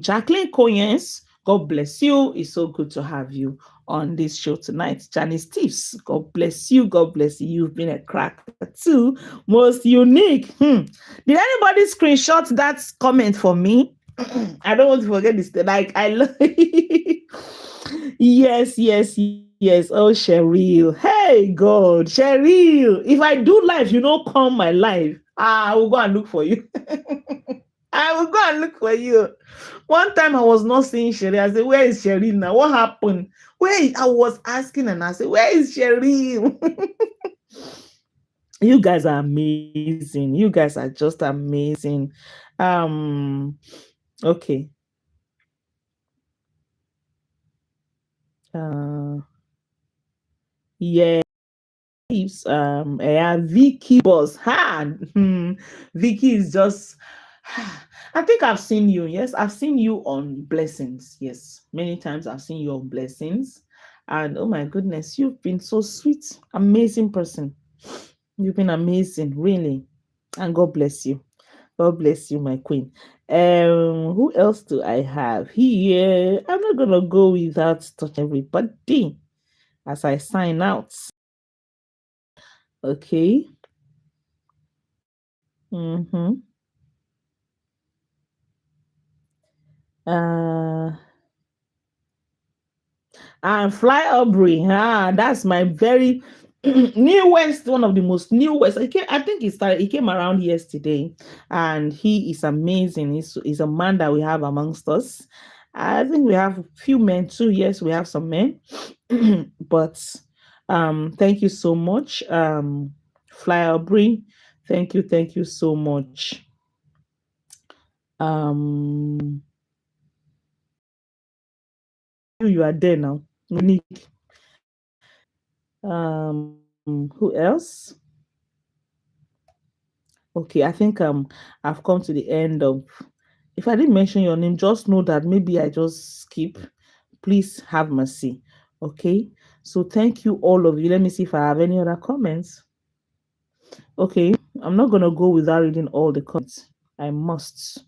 Jacqueline Koyens, God bless you. It's so good to have you on this show tonight. Janice Tips, God bless you. God bless you. You've been a cracker too. Most unique. Did anybody screenshot that comment for me? I don't want to forget this. Like, I love. Yes, yes, yes. Oh, Cheryl. Hey, God, Cheryl. If I do live, come my live. I will go and look for you. I will go and look for you. One time I was not seeing Cheryl. I said, "Where is Cheryl now? What happened?" I was asking and I said, "Where is Cheryl?" You guys are amazing. You guys are just amazing. Um, okay. Uh, yeah. Yeah, Vicky boss. Vicky is just. I think I've seen you. Yes, I've seen you on Blessings. Yes, many times I've seen you on Blessings, and oh my goodness, you've been so sweet, amazing person. You've been amazing, really, and God bless you. God bless you, my queen. Who else do I have here? I'm not gonna go without touching everybody as I sign out. Okay. Mm-hmm. Uh, and Fly Aubrey. That's my very newest, one of the most newest. I think he came around yesterday, and he is amazing. He's a man that we have amongst us. I think we have a few men too. Yes, we have some men. But thank you so much. Fly Aubrey. Thank you so much. Um you are there now. Unique. Who else? Okay, I think I've come to the end of. If I didn't mention your name, just know that maybe I just skip. Please have mercy. Okay. So thank you all of you. Let me see if I have any other comments. Okay, I'm not gonna go without reading all the comments. I must.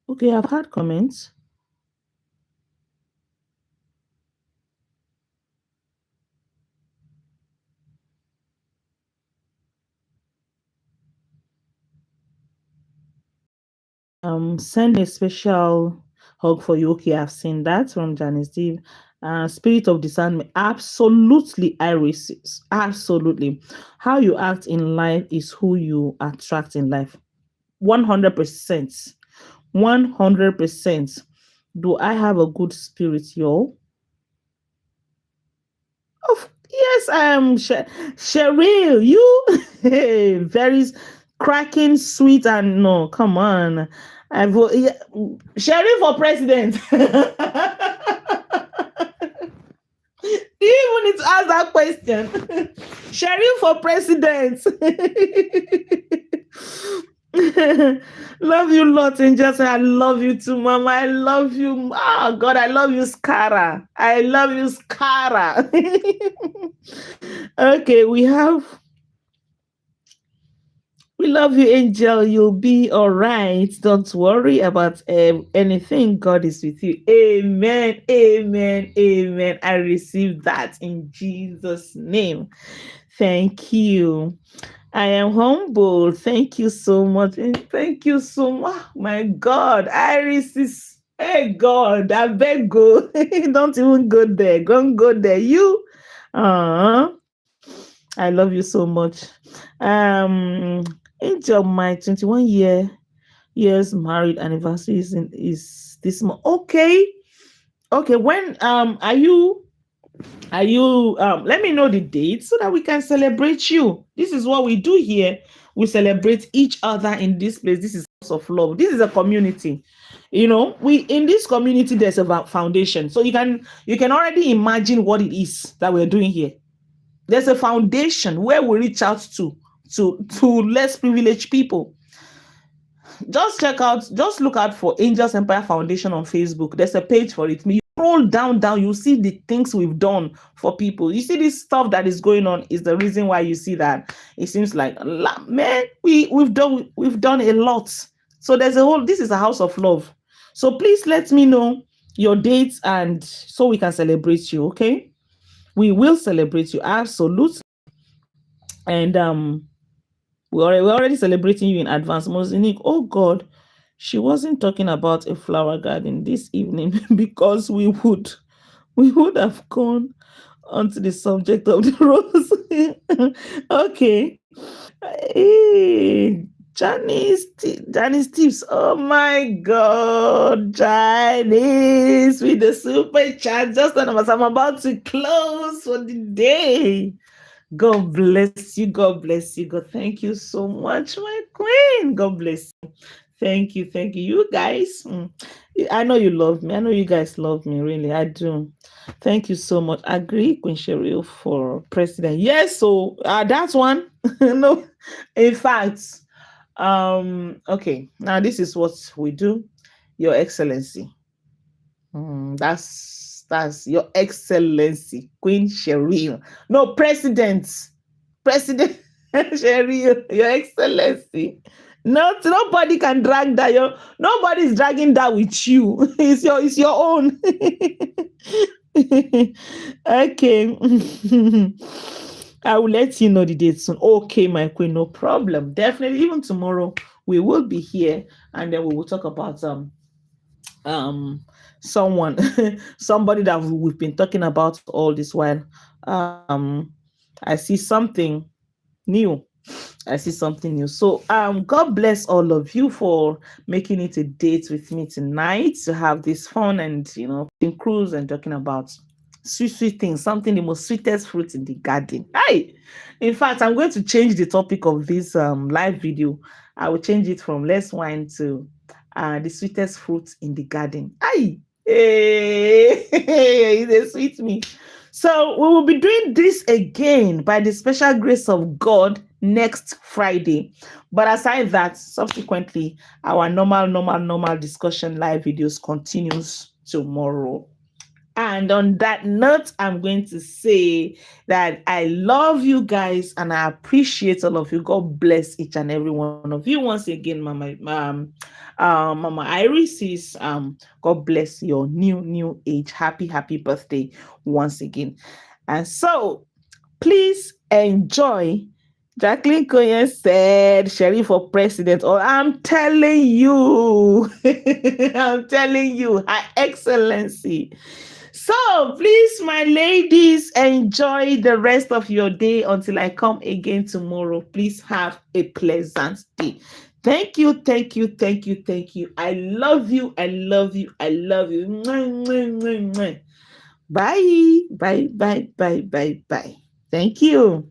Okay, I've had comments. Send a special hug for you. Okay, I've seen that from Janice Steve. Spirit of discernment. Absolutely, Iris. Absolutely. How you act in life is who you attract in life. 100%. 100%. Do I have a good spirit, y'all? Yes, I am. Cheryl, you very cracking, sweet, and no, come on. I vote. Yeah, Cheryl for president. Do you even need to ask that question? Cheryl for president. Love you lots, Angels. I love you too, Mama. I love you. Oh God, I love you, Skara. I love you, Skara. Okay, we love you, Angel. You'll be all right. Don't worry about anything. God is with you. Amen. Amen. Amen. I receive that in Jesus' name. Thank you. I am humble. Thank you so much. And thank you so much. My God, Iris is. Hey God, I beg go. Don't even go there. Don't go there. You. I love you so much. Angel, my 21 years married anniversary is this month. Okay. Okay. When are you let me know the date so that we can celebrate you. This is what we do here. We celebrate each other in this place. This is house of love. This is a community. We in this community there's a foundation. So you can already imagine what it is that we're doing here. There's a foundation where we reach out to less privileged people. Just look out for Angels Empire Foundation on Facebook. There's a page for it. scroll down, you see the things we've done for people. You see this stuff that is going on is the reason why you see that. It seems like, man, we've done a lot. So this is a house of love. So please let me know your dates, and so we can celebrate you, okay? We will celebrate you, absolutely. And we're already celebrating you in advance. Mosinique, oh God, she wasn't talking about a flower garden this evening because we would have gone onto the subject of the rose. Okay. Hey, Janice tips. Oh my God, Janice with the super chat. Just as I'm about to close for the day. God bless you. God bless you. God, thank you so much, my queen. God bless you. Thank you. Thank you. You guys, I know you love me. I know you guys love me. Really, I do. Thank you so much. Agree, Queen Cheryl, for president. Yes, so that's one. No, in fact, okay. Now this is what we do, Your Excellency. That's Your Excellency, Queen Cheryl. No, President Cheryl, Your Excellency. Nobody can drag that. Nobody's dragging that with you. It's your own. Okay. I will let you know the date soon. Okay, my queen, no problem. Definitely, even tomorrow we will be here, and then we will talk about um someone somebody that we've been talking about all this while. um I see something new. I see something new. So God bless all of you for making it a date with me tonight to have this fun and in cruise and talking about sweet things, something, the most sweetest fruit in the garden. Hi. In fact, I'm going to change the topic of this live video. I will change it from let's wine to the sweetest fruit in the garden. Hi. Hey, they sweet me. So we will be doing this again by the special grace of God next Friday. But aside that, subsequently, our normal discussion live videos continues tomorrow. And on that note, I'm going to say that I love you guys and I appreciate all of you. God bless each and every one of you. Once again, Mama Iris is God bless your new age. Happy birthday once again. And so please enjoy. Jacqueline Koyen said, Sherry for president. Oh, I'm telling you, I'm telling you, Her Excellency. So please, my ladies, enjoy the rest of your day until I come again tomorrow. Please have a pleasant day. Thank you. I love you. I love you. I love you. Bye. Bye. Thank you.